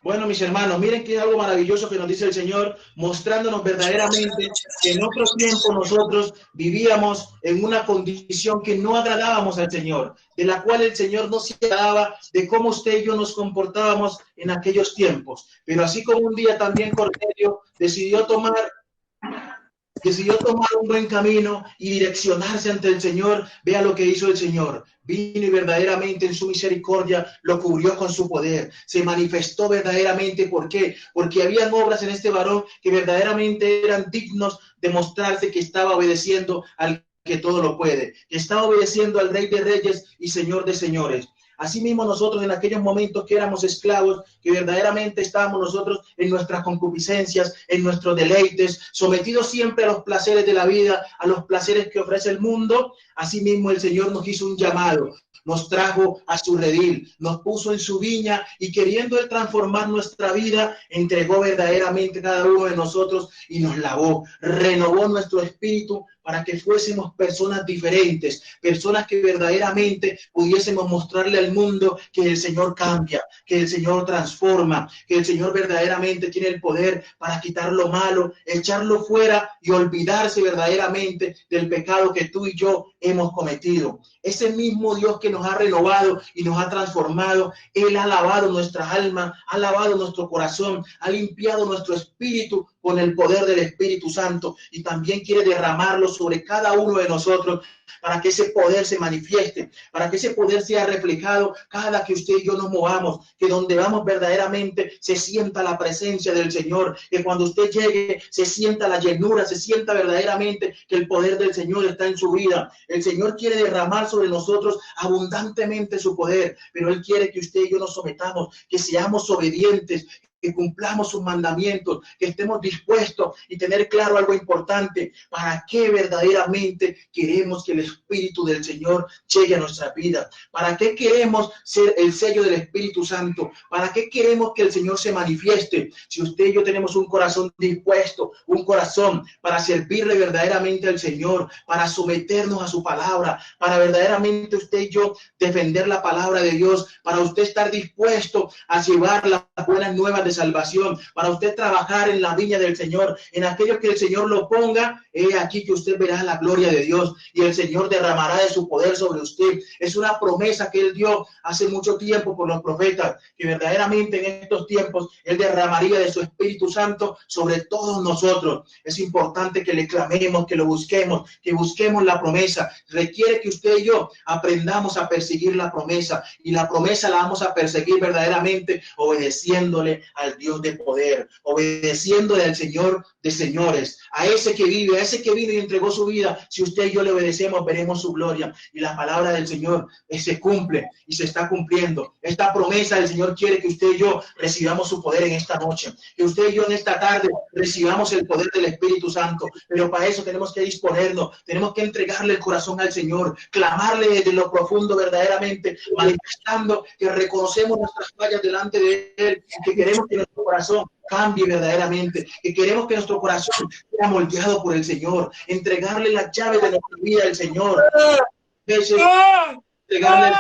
Speaker 3: Bueno, mis hermanos, miren que es algo maravilloso que nos dice el Señor, mostrándonos verdaderamente que en otro tiempo nosotros vivíamos en una condición que no agradábamos al Señor, de la cual el Señor no se agradaba de cómo usted y yo nos comportábamos en aquellos tiempos. Pero así como un día también Cornelio decidió tomar un buen camino y direccionarse ante el Señor, vea lo que hizo el Señor. Vino y verdaderamente en su misericordia lo cubrió con su poder. Se manifestó verdaderamente. ¿Por qué? Porque habían obras en este varón que verdaderamente eran dignos de mostrarse que estaba obedeciendo al que todo lo puede, que estaba obedeciendo al Rey de Reyes y Señor de Señores. Asimismo nosotros en aquellos momentos que éramos esclavos, que verdaderamente estábamos nosotros en nuestras concupiscencias, en nuestros deleites, sometidos siempre a los placeres de la vida, a los placeres que ofrece el mundo, asimismo el Señor nos hizo un llamado, nos trajo a su redil, nos puso en su viña y queriendo Él transformar nuestra vida, entregó verdaderamente cada uno de nosotros y nos lavó, renovó nuestro espíritu para que fuésemos personas diferentes, personas que verdaderamente pudiésemos mostrarle al mundo que el Señor cambia, que el Señor transforma, que el Señor verdaderamente tiene el poder para quitar lo malo, echarlo fuera y olvidarse verdaderamente del pecado que tú y yo hemos cometido. Ese mismo Dios que nos ha renovado y nos ha transformado, Él ha lavado nuestra alma, ha lavado nuestro corazón, ha limpiado nuestro espíritu con el poder del Espíritu Santo y también quiere derramarlo sobre cada uno de nosotros para que ese poder se manifieste, para que ese poder sea reflejado cada que usted y yo nos movamos, que donde vamos verdaderamente se sienta la presencia del Señor, que cuando usted llegue se sienta la llenura, se sienta verdaderamente que el poder del Señor está en su vida. El Señor quiere derramar sobre nosotros abundantemente su poder, pero Él quiere que usted y yo nos sometamos, que seamos obedientes, que cumplamos sus mandamientos, que estemos dispuestos y tener claro algo importante, para qué verdaderamente queremos que el Espíritu del Señor llegue a nuestra vida, para qué queremos ser el sello del Espíritu Santo, para qué queremos que el Señor se manifieste. Si usted y yo tenemos un corazón dispuesto, un corazón para servirle verdaderamente al Señor, para someternos a su palabra, para verdaderamente usted y yo defender la palabra de Dios, para usted estar dispuesto a llevar las buenas nuevas de salvación, para usted trabajar en la viña del Señor, en aquello que el Señor lo ponga, aquí que usted verá la gloria de Dios y el Señor derramará de su poder sobre usted. Es una promesa que Él dio hace mucho tiempo por los profetas, que verdaderamente en estos tiempos Él derramaría de su Espíritu Santo sobre todos nosotros. Es importante que le clamemos, que lo busquemos, que busquemos la promesa. Requiere que usted y yo aprendamos a perseguir la promesa, y la promesa la vamos a perseguir verdaderamente obedeciéndole al Dios de poder, obedeciéndole al Señor de señores, a ese que vive, a ese que vino y entregó su vida. Si usted y yo le obedecemos, veremos su gloria, y la palabra del Señor se cumple y se está cumpliendo. Esta promesa del Señor quiere que usted y yo recibamos su poder en esta noche, que usted y yo en esta tarde recibamos el poder del Espíritu Santo, pero para eso tenemos que disponernos, tenemos que entregarle el corazón al Señor, clamarle desde lo profundo verdaderamente, manifestando que reconocemos nuestras fallas delante de Él, que queremos que nuestro corazón cambie verdaderamente, que queremos que nuestro corazón sea moldeado por el Señor, entregarle las llaves de nuestra vida al Señor. Entregarle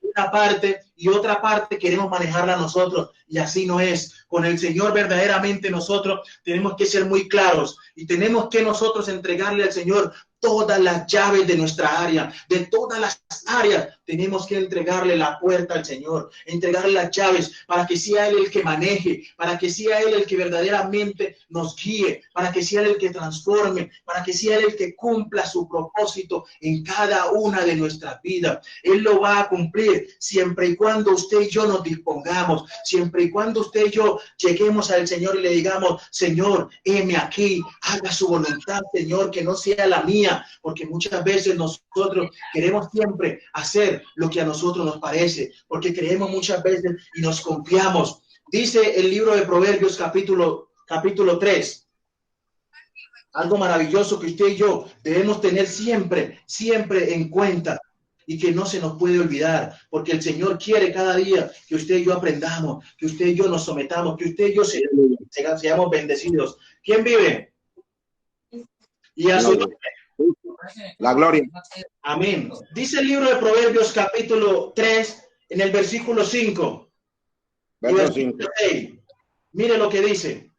Speaker 3: una parte y otra parte queremos manejarla nosotros, y así no es. Con el Señor verdaderamente nosotros tenemos que ser muy claros y tenemos que nosotros entregarle al Señor todas las llaves de nuestra área, de todas las áreas. Tenemos que entregarle la puerta al Señor, entregarle las llaves para que sea Él el que maneje, para que sea Él el que verdaderamente nos guíe, para que sea Él el que transforme, para que sea Él el que cumpla su propósito en cada una de nuestras vidas. Él lo va a cumplir siempre y cuando usted y yo nos dispongamos, siempre y cuando usted y yo lleguemos al Señor y le digamos: Señor, heme aquí, haga su voluntad, Señor, que no sea la mía, porque muchas veces nosotros queremos siempre hacer lo que a nosotros nos parece, porque creemos muchas veces y nos confiamos. Dice el libro de Proverbios capítulo 3, algo maravilloso que usted y yo debemos tener siempre en cuenta, y que no se nos puede olvidar, porque el Señor quiere cada día que usted y yo aprendamos, que usted y yo nos sometamos, que usted y yo seamos bendecidos. ¿Quién vive? Y a su nombre.
Speaker 2: La gloria.
Speaker 3: Amén. Dice el libro de Proverbios capítulo 3 en el versículo 5.
Speaker 2: Verso 5.
Speaker 3: Mire lo que dice.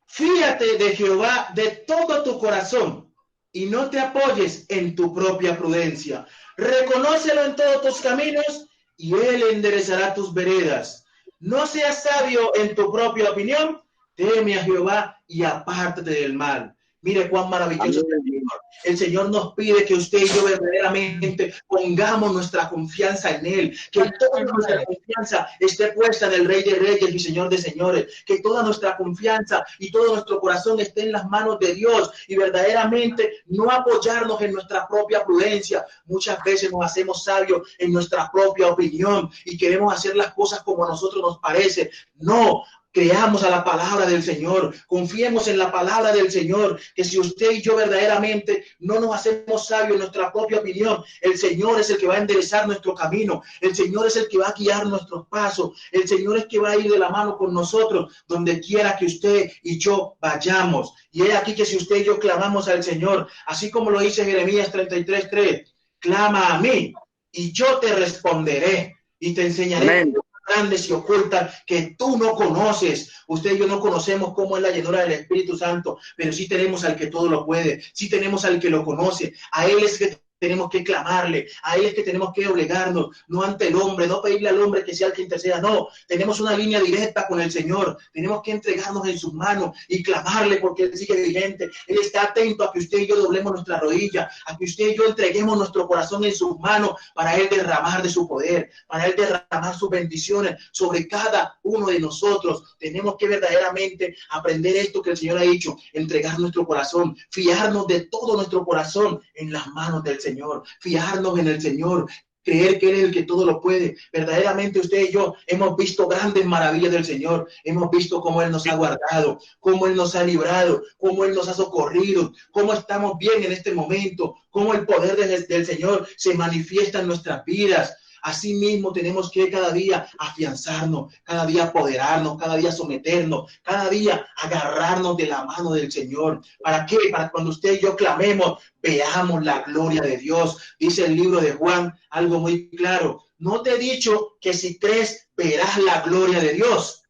Speaker 3: Fíate de Jehová de todo tu corazón y no te apoyes en tu propia prudencia. Reconócelo en todos tus caminos y él enderezará tus veredas. No seas sabio en tu propia opinión, teme a Jehová y apártate del mal. Mire cuán maravilloso es el Señor. El Señor nos pide que usted y yo verdaderamente pongamos nuestra confianza en Él, que toda nuestra confianza esté puesta en el Rey de Reyes y Señor de Señores, que toda nuestra confianza y todo nuestro corazón esté en las manos de Dios y verdaderamente no apoyarnos en nuestra propia prudencia. Muchas veces nos hacemos sabios en nuestra propia opinión y queremos hacer las cosas como a nosotros nos parece. No. Creamos a la palabra del Señor, confiemos en la palabra del Señor, que si usted y yo verdaderamente no nos hacemos sabios en nuestra propia opinión, el Señor es el que va a enderezar nuestro camino, el Señor es el que va a guiar nuestros pasos, el Señor es que va a ir de la mano con nosotros, donde quiera que usted y yo vayamos. Y es aquí que si usted y yo clamamos al Señor, así como lo dice Jeremías 33:3, clama a mí y yo te responderé y te enseñaré.
Speaker 2: Amén.
Speaker 3: Grandes y ocultas que tú no conoces. Usted y yo no conocemos cómo es la llenura del Espíritu Santo, pero sí tenemos al que todo lo puede, sí tenemos al que lo conoce. A Él es que tenemos que clamarle, a Él es que tenemos que obligarnos, no ante el hombre, no pedirle al hombre que sea el que interceda, no, tenemos una línea directa con el Señor, tenemos que entregarnos en sus manos y clamarle porque Él sigue vigente, Él está atento a que usted y yo doblemos nuestra rodilla, a que usted y yo entreguemos nuestro corazón en sus manos para Él derramar de su poder, para Él derramar sus bendiciones sobre cada uno de nosotros. Tenemos que verdaderamente aprender esto que el Señor ha dicho, entregar nuestro corazón, fiarnos de todo nuestro corazón en las manos del Señor, fiarnos en el Señor, creer que Él es el que todo lo puede. Verdaderamente usted y yo hemos visto grandes maravillas del Señor, hemos visto cómo Él nos ha guardado, cómo Él nos ha librado, cómo Él nos ha socorrido, cómo estamos bien en este momento, cómo el poder del Señor se manifiesta en nuestras vidas. Asimismo tenemos que cada día afianzarnos, cada día apoderarnos, cada día someternos, cada día agarrarnos de la mano del Señor. ¿Para qué? Para cuando usted y yo clamemos, veamos la gloria de Dios. Dice el libro de Juan algo muy claro. No te he dicho que si crees, verás la gloria de Dios.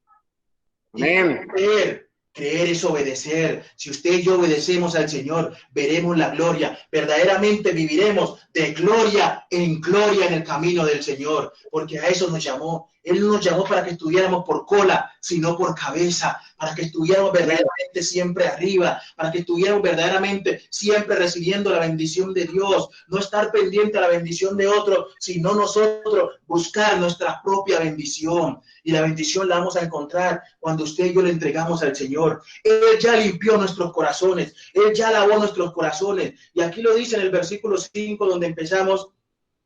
Speaker 2: Amén.
Speaker 3: Creer es obedecer. Si usted y yo obedecemos al Señor, veremos la gloria. Verdaderamente viviremos de gloria en el camino del Señor, porque a eso nos llamó. Él no nos llamó para que estuviéramos por cola, sino por cabeza, para que estuviéramos verdaderamente siempre arriba, para que estuviéramos verdaderamente siempre recibiendo la bendición de Dios, no estar pendiente a la bendición de otro, sino nosotros buscar nuestra propia bendición. Y la bendición la vamos a encontrar cuando usted y yo le entregamos al Señor. Él ya limpió nuestros corazones, Él ya lavó nuestros corazones. Y aquí lo dice en el versículo 5, donde empezamos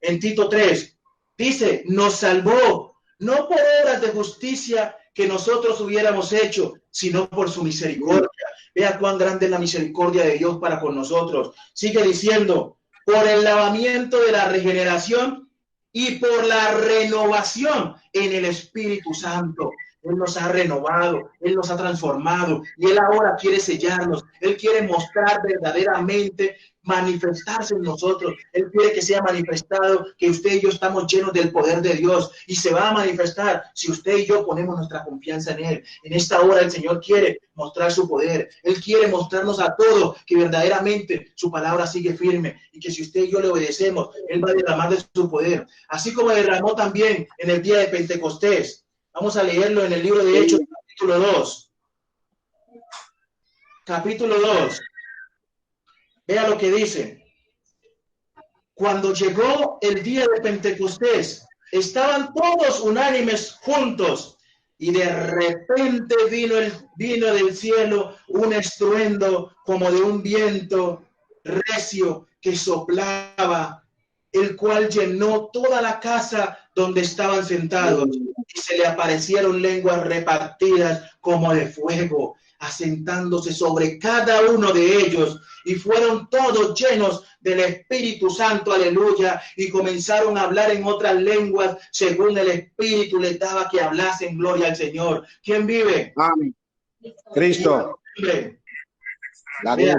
Speaker 3: en Tito 3. Dice, nos salvó, no por obras de justicia que nosotros hubiéramos hecho, sino por su misericordia. Vea cuán grande es la misericordia de Dios para con nosotros. Sigue diciendo, por el lavamiento de la regeneración y por la renovación en el Espíritu Santo. Él nos ha renovado, Él nos ha transformado y Él ahora quiere sellarnos. Él quiere mostrar verdaderamente, manifestarse en nosotros. Él quiere que sea manifestado, que usted y yo estamos llenos del poder de Dios y se va a manifestar si usted y yo ponemos nuestra confianza en Él. En esta hora el Señor quiere mostrar su poder. Él quiere mostrarnos a todos que verdaderamente su palabra sigue firme y que si usted y yo le obedecemos, Él va a derramar de su poder. Así como derramó también en el día de Pentecostés. Vamos a leerlo en el libro de Hechos, capítulo 2. Capítulo 2. Vea lo que dice. Cuando llegó el día de Pentecostés, estaban todos unánimes juntos y de repente vino del cielo un estruendo como de un viento recio que soplaba, el cual llenó toda la casa donde estaban sentados, y se le aparecieron lenguas repartidas como de fuego, asentándose sobre cada uno de ellos, y fueron todos llenos del Espíritu Santo, aleluya, y comenzaron a hablar en otras lenguas según el Espíritu les daba que hablasen. Gloria al Señor. ¿Quién vive?
Speaker 2: Amén. Cristo.
Speaker 3: La
Speaker 2: gloria.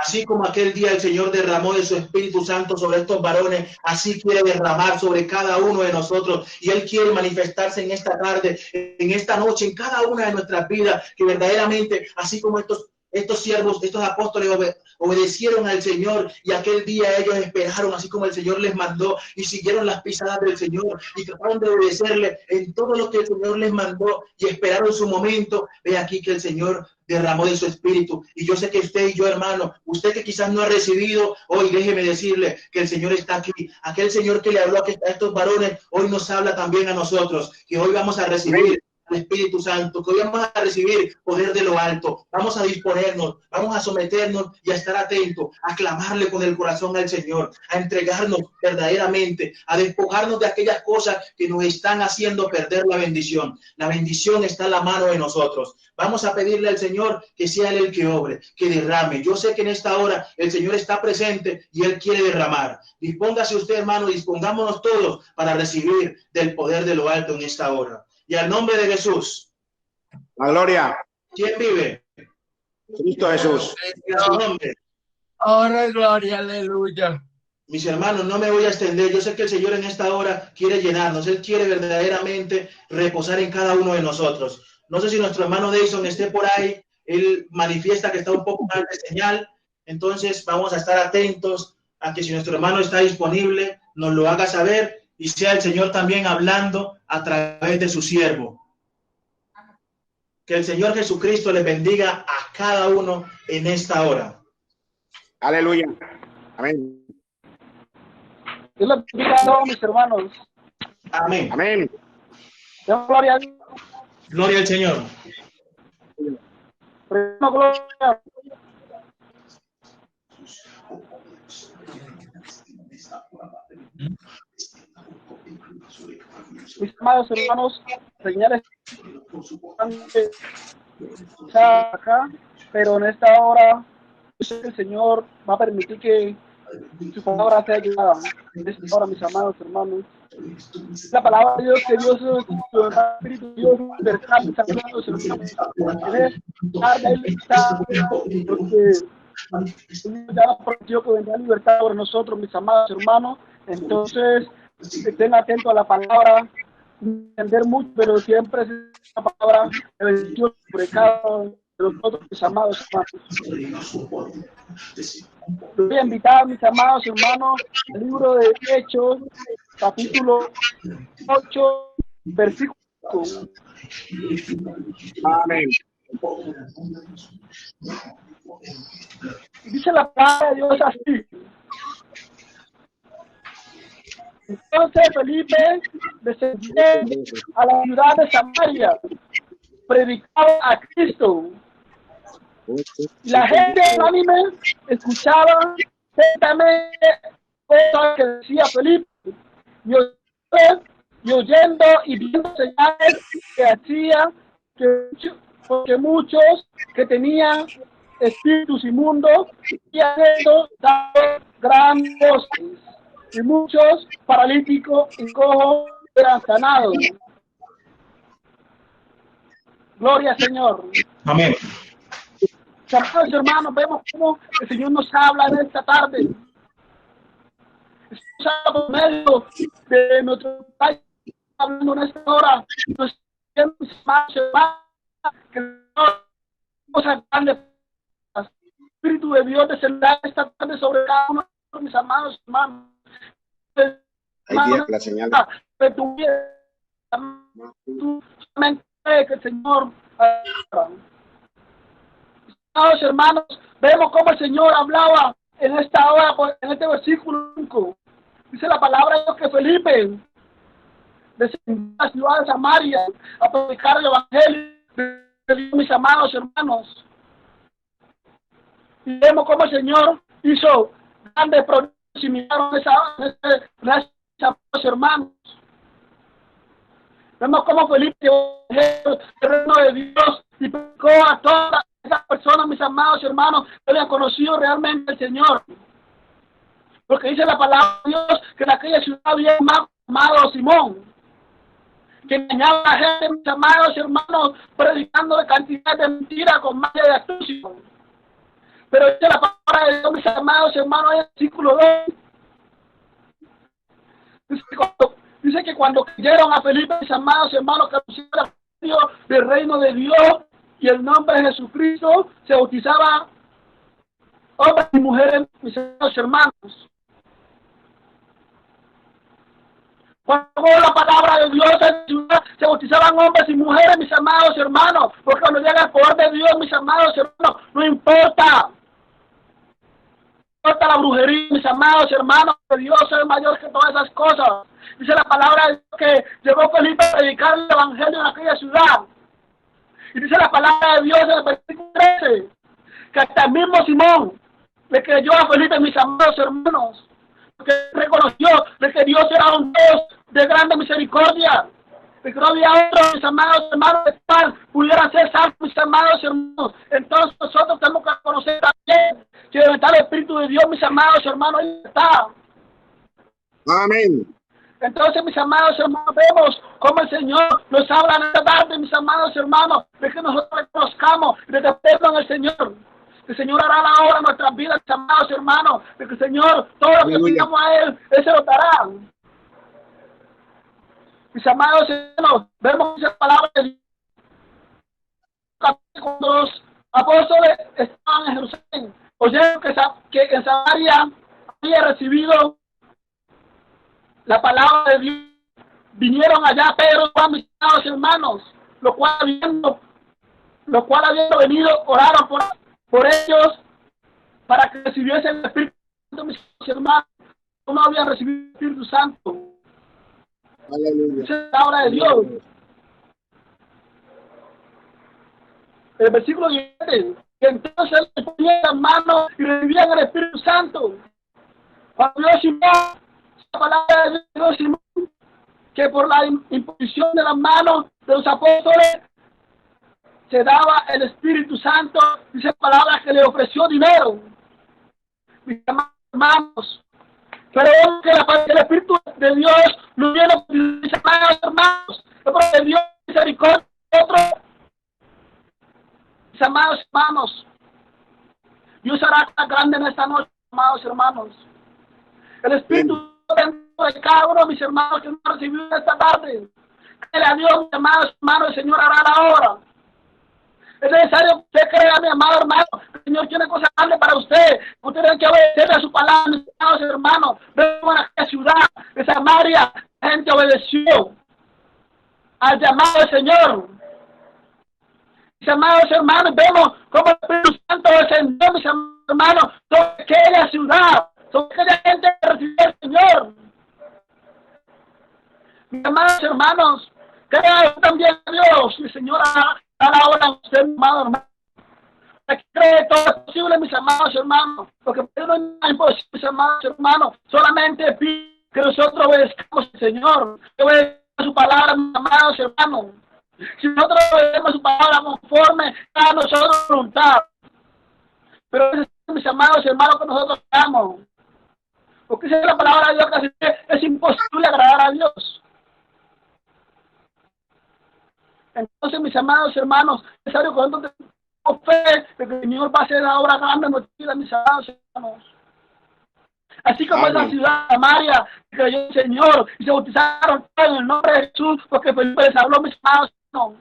Speaker 3: Así como aquel día el Señor derramó de su Espíritu Santo sobre estos varones, así quiere derramar sobre cada uno de nosotros. Y Él quiere manifestarse en esta tarde, en esta noche, en cada una de nuestras vidas, que verdaderamente, así como estos siervos, estos apóstoles obedecieron al Señor y aquel día ellos esperaron así como el Señor les mandó y siguieron las pisadas del Señor y trataron de obedecerle en todo lo que el Señor les mandó y esperaron su momento. Ve aquí que el Señor derramó de su espíritu. Y yo sé que usted y yo, hermano, usted que quizás no ha recibido, hoy déjeme decirle que el Señor está aquí. Aquel Señor que le habló a estos varones, hoy nos habla también a nosotros, que hoy vamos a recibir al Espíritu Santo, que hoy vamos a recibir poder de lo alto. Vamos a disponernos, vamos a someternos y a estar atentos, a clamarle con el corazón al Señor, a entregarnos verdaderamente, a despojarnos de aquellas cosas que nos están haciendo perder la bendición. La bendición está en la mano de nosotros. Vamos a pedirle al Señor que sea Él el que obre, que derrame. Yo sé que en esta hora el Señor está presente y Él quiere derramar. Dispóngase usted, hermano, dispongámonos todos para recibir del poder de lo alto en esta hora. Y al nombre de Jesús.
Speaker 2: La gloria.
Speaker 3: ¿Quién vive?
Speaker 2: Cristo Jesús.
Speaker 3: En su nombre.
Speaker 4: Ahora gloria, aleluya.
Speaker 3: Mis hermanos, no me voy a extender. Yo sé que el Señor en esta hora quiere llenarnos. Él quiere verdaderamente reposar en cada uno de nosotros. No sé si nuestro hermano Dayson esté por ahí. Él manifiesta que está un poco mal de señal. Entonces vamos a estar atentos a que si nuestro hermano está disponible, nos lo haga saber y sea el Señor también hablando a través de su siervo. Que el Señor Jesucristo les bendiga a cada uno en esta hora.
Speaker 2: Aleluya. Amén.
Speaker 5: Dios les bendiga a todos mis hermanos.
Speaker 3: Amén.
Speaker 2: Amén.
Speaker 5: Gloria a Dios.
Speaker 3: Gloria al Señor.
Speaker 5: Gloria. Mis amados hermanos, señales acá, pero en esta hora el Señor va a permitir que su palabra sea llevada. En esta hora, mis amados hermanos, la palabra de Dios, que Dios es su Espíritu, Dios libertad, mis amados hermanos, porque ya prometió que vendrá libertad sobre nosotros, mis amados hermanos. Entonces, estén atentos a la palabra, entender mucho, pero siempre es una palabra de bendición sobre cada uno de nosotros, mis amados hermanos. Voy a invitar a mis amados hermanos al libro de Hechos, capítulo 8, versículo 5.
Speaker 2: Amén.
Speaker 5: Dice la palabra de Dios así. Entonces Felipe descendió a la ciudad de Samaria, predicaba a Cristo. Y la gente unánime escuchaba atentamente cosas que decía Felipe, y oyendo y viendo señales que hacía, porque muchos que tenían espíritus inmundos y haciendo grandes voces, y muchos paralíticos y cojos eran sanados. Gloria al Señor.
Speaker 3: Amén.
Speaker 5: Amados hermanos, vemos cómo el Señor nos habla en esta tarde. Estamos por medio de nuestro país, hablando en esta hora. Nos hermanos, que cosas grandes. El Espíritu de Dios descenderá esta tarde sobre cada uno de mis amados hermanos.
Speaker 2: Ahí viene la señal.
Speaker 5: Tú solamente que el Señor. Amados hermanos, vemos cómo el Señor hablaba en esta hora, en este versículo 5. Dice la palabra de Dios que Felipe descendió a la ciudad de Samaria a predicar el evangelio de Dios, mis amados hermanos. Y vemos cómo el Señor hizo grandes prodigios y milagros en amados hermanos. Vemos cómo Felipe el reino de Dios y predicó a todas esas personas, mis amados hermanos, que habían conocido realmente al Señor. Porque dice la palabra de Dios que en aquella ciudad había un llamado Simón, que engañaba a la gente, mis amados hermanos, predicando de cantidad de mentiras con magia de astucia. Pero dice la palabra palabra de Dios, mis amados hermanos, en el versículo 2. Dice que cuando creyeron a Felipe, mis amados hermanos, que anunciaron del reino de Dios y el nombre de Jesucristo, se bautizaban hombres y mujeres, mis amados hermanos. Cuando la palabra de Dios en la ciudad, se bautizaban hombres y mujeres, mis amados hermanos, porque cuando llega el poder de Dios, mis amados hermanos, no importa la brujería, mis amados hermanos, que Dios es mayor que todas esas cosas. Dice la palabra de Dios que llegó Felipe a predicar el evangelio en aquella ciudad. Y dice la palabra de Dios en el versículo 13, que hasta el mismo Simón le creyó a Felipe, mis amados hermanos, porque reconoció de que Dios era un Dios de grande misericordia, de que no había otro, mis amados hermanos, de tal pudiera ser salvo, mis amados hermanos. Entonces nosotros tenemos que reconocer también que donde está el Espíritu de Dios, mis amados hermanos, ahí está.
Speaker 2: Amén.
Speaker 5: Entonces, mis amados hermanos, vemos cómo el Señor nos habla en esta tarde, mis amados hermanos, de que nosotros reconozcamos y de que creemos en el Señor. El Señor hará la obra en nuestras vidas, mis amados hermanos, de que el Señor, todo lo que pidamos a Él se lo dará. Mis amados hermanos, vemos esa palabra de Dios. Cuando los apóstoles estaban en Jerusalén, oyeron que en Samaria había recibido la palabra de Dios. Vinieron allá Pedro, Juan, mis amados hermanos, lo cual habiendo venido, oraron por ellos para que recibiesen el Espíritu Santo, mis hermanos. No habían recibido el Espíritu Santo.
Speaker 2: Aleluya.
Speaker 5: Esa es la palabra de Dios. El versículo 17, que entonces le ponían las manos y recibían el Espíritu Santo. Cuando Dios Simón, la palabra de Dios Simón, que por la imposición de las manos de los apóstoles se daba el Espíritu Santo, dice la palabra que le ofreció dinero. Mis hermanos, pero que el Espíritu de Dios no viene, mis hermanos, es porque Dios es misericordia de otros. Mis amados hermanos, Dios hará tan grande en esta noche, amados hermanos. El Espíritu dentro de cada uno de mis hermanos que no han recibido esta tarde. Créele a Dios, mis amados hermanos, el Señor hará la obra. Es necesario que usted crea, mi amado hermano, que el Señor tiene cosas grandes para usted. Usted tiene que obedecerle a su palabra, mis amados hermanos. Vemos en aquella ciudad de Samaria, la gente obedeció al llamado del Señor. Mis amados hermanos, vemos cómo el Espíritu Santo descendió, mis amados hermanos, sobre aquella ciudad, sobre aquella gente que recibió al Señor. Mis amados hermanos, crea también a Dios, mi Señor hará la obra en usted, mi amado hermano. Aquí cree todo es posible, mis amados hermanos. Lo que no es imposible, mis amados hermanos, solamente pide que nosotros obedezcamos al Señor, que obedezcamos su palabra, mis amados hermanos. Si nosotros obedecemos su palabra conforme a nosotros voluntad, pero es, mis amados hermanos, que nosotros hagamos. Porque esa es la palabra de Dios, que es imposible agradar a Dios. Entonces, mis amados hermanos, es necesario que nosotros tengamos fe de que el Señor va a hacer la obra grande en nuestra vida, mis amados hermanos. Así como esa ciudad de Samaria creyó el Señor y se bautizaron todos en el nombre de Jesús, porque Felipe les habló, mis amados hermanos.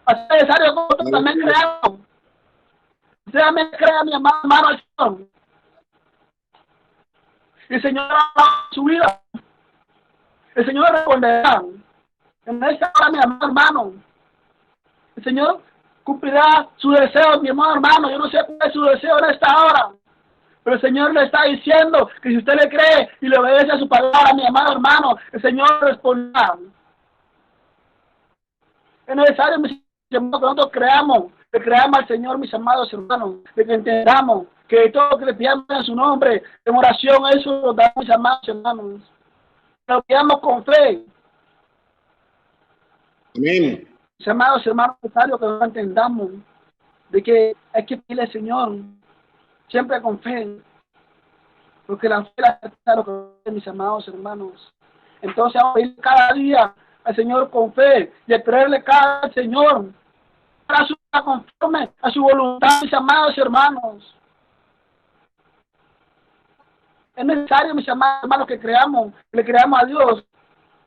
Speaker 5: Así es necesario que nosotros también creamos. Usted también crea, mi amado hermano, al Señor. Y el Señor hará su vida. El Señor responderá. En esta hora, mi amado hermano, el Señor cumplirá su deseo, mi amado hermano. Yo no sé cuál es su deseo en esta hora, pero el Señor le está diciendo que si usted le cree y le obedece a su palabra, mi amado hermano, el Señor responderá. Es necesario, mis hermanos, que nosotros creamos, que creamos al Señor, mis amados hermanos, de que entendamos que todo lo que le pidamos en su nombre, en oración, eso lo damos, mis amados hermanos. Lo pidamos con fe.
Speaker 2: Amén.
Speaker 5: Mis amados hermanos, es necesario que nosotros entendamos de que hay que pedirle al Señor siempre con fe, porque la fe es lo que, mis amados hermanos. Entonces vamos a ir cada día al Señor con fe y a creerle cada al Señor para su conforme a su voluntad, mis amados hermanos. Es necesario, mis amados hermanos, que creamos, que le creamos a Dios,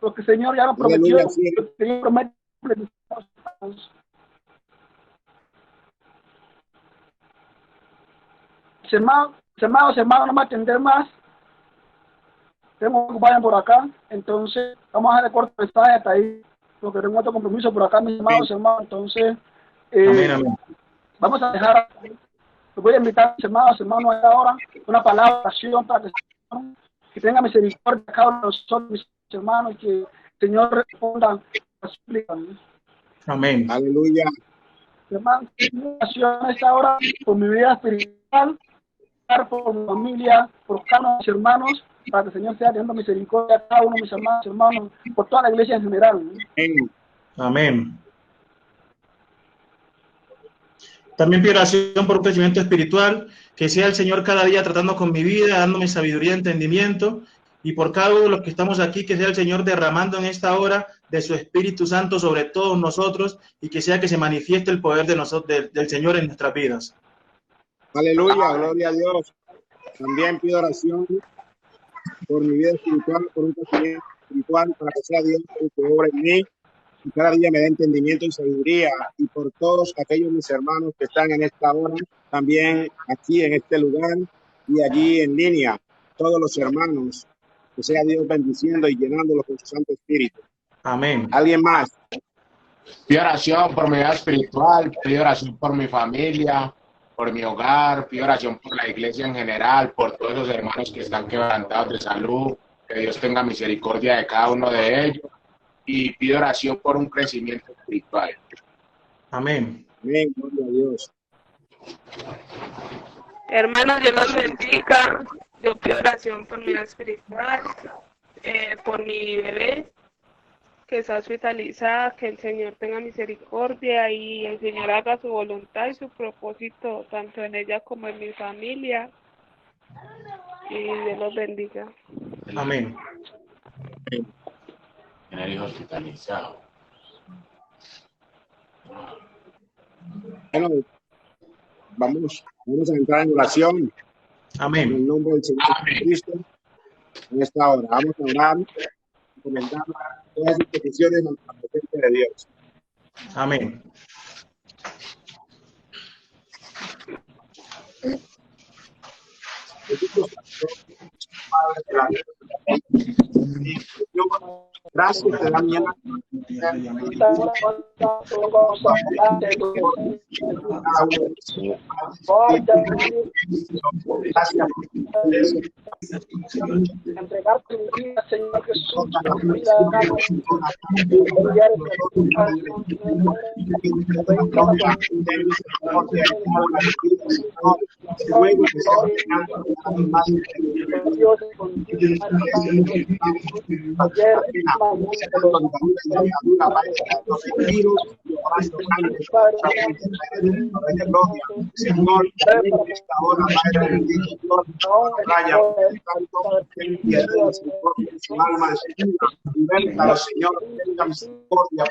Speaker 5: porque el Señor ya nos prometió,
Speaker 2: Aleluya, sí.
Speaker 5: el Señor promete. Hermanos, no me atender más. Tengo que vayan por acá, entonces vamos a dejar de corto el mensaje hasta ahí, porque tengo otro compromiso por acá, mis amados hermanos. Entonces,
Speaker 1: Amén, amén.
Speaker 5: vamos a dejar, les voy a invitar a mis hermanos, a esta hora, una palabra de oración para que tenga misericordia a cada uno de nosotros, mis hermanos, y que el Señor responda a las súplicas.
Speaker 1: Amén.
Speaker 2: Aleluya.
Speaker 5: Hermanos, oración a esta hora por mi vida espiritual, por mi familia, por cada uno de mis hermanos, para que el Señor sea teniendo misericordia a cada uno de mis hermanos, por toda la iglesia en general.
Speaker 2: Amén.
Speaker 1: Amén. También pido oración por un crecimiento espiritual, que sea el Señor cada día tratando con mi vida, dándome sabiduría y entendimiento, y por cada uno de los que estamos aquí, que sea el Señor derramando en esta hora de su Espíritu Santo sobre todos nosotros, y que sea que se manifieste el poder de nosotros, del Señor en nuestras vidas.
Speaker 2: Aleluya, gloria a Dios. También pido oración por mi vida espiritual, por un crecimiento espiritual, para que sea Dios el que obra en mí y cada día me dé entendimiento y sabiduría, y por todos aquellos mis hermanos que están en esta hora, también aquí en este lugar y allí en línea, todos los hermanos, que sea Dios bendiciendo y llenándolos con su Santo Espíritu.
Speaker 1: Amén.
Speaker 2: ¿Alguien más?
Speaker 6: Pido oración por mi vida espiritual, pido oración por mi familia, por mi hogar, pido oración por la iglesia en general, por todos los hermanos que están quebrantados de salud, que Dios tenga misericordia de cada uno de ellos, y pido oración por un crecimiento espiritual.
Speaker 1: Amén.
Speaker 2: Amén, gloria a Dios.
Speaker 7: Hermanos, Dios los bendiga. Yo pido oración por mi vida espiritual, por mi bebé que está hospitalizada, que el Señor tenga misericordia y el Señor haga su voluntad y su propósito tanto en ella como en mi familia, y Dios los bendiga.
Speaker 1: Amén.
Speaker 6: En el hijo hospitalizado.
Speaker 2: Bueno, vamos a entrar en oración en
Speaker 1: Amén.
Speaker 2: el nombre del Señor Jesucristo en esta hora. Vamos a orar, encomendar todas sus peticiones ante la presencia de Dios.
Speaker 1: Amén.
Speaker 2: Gracias te da mi alma.
Speaker 5: Entregar tu vida, Señor Jesús,
Speaker 2: Señor, en esta hora, Padre bendito, raya, su alma de su vida, liberta, Señor, tenga misericordia.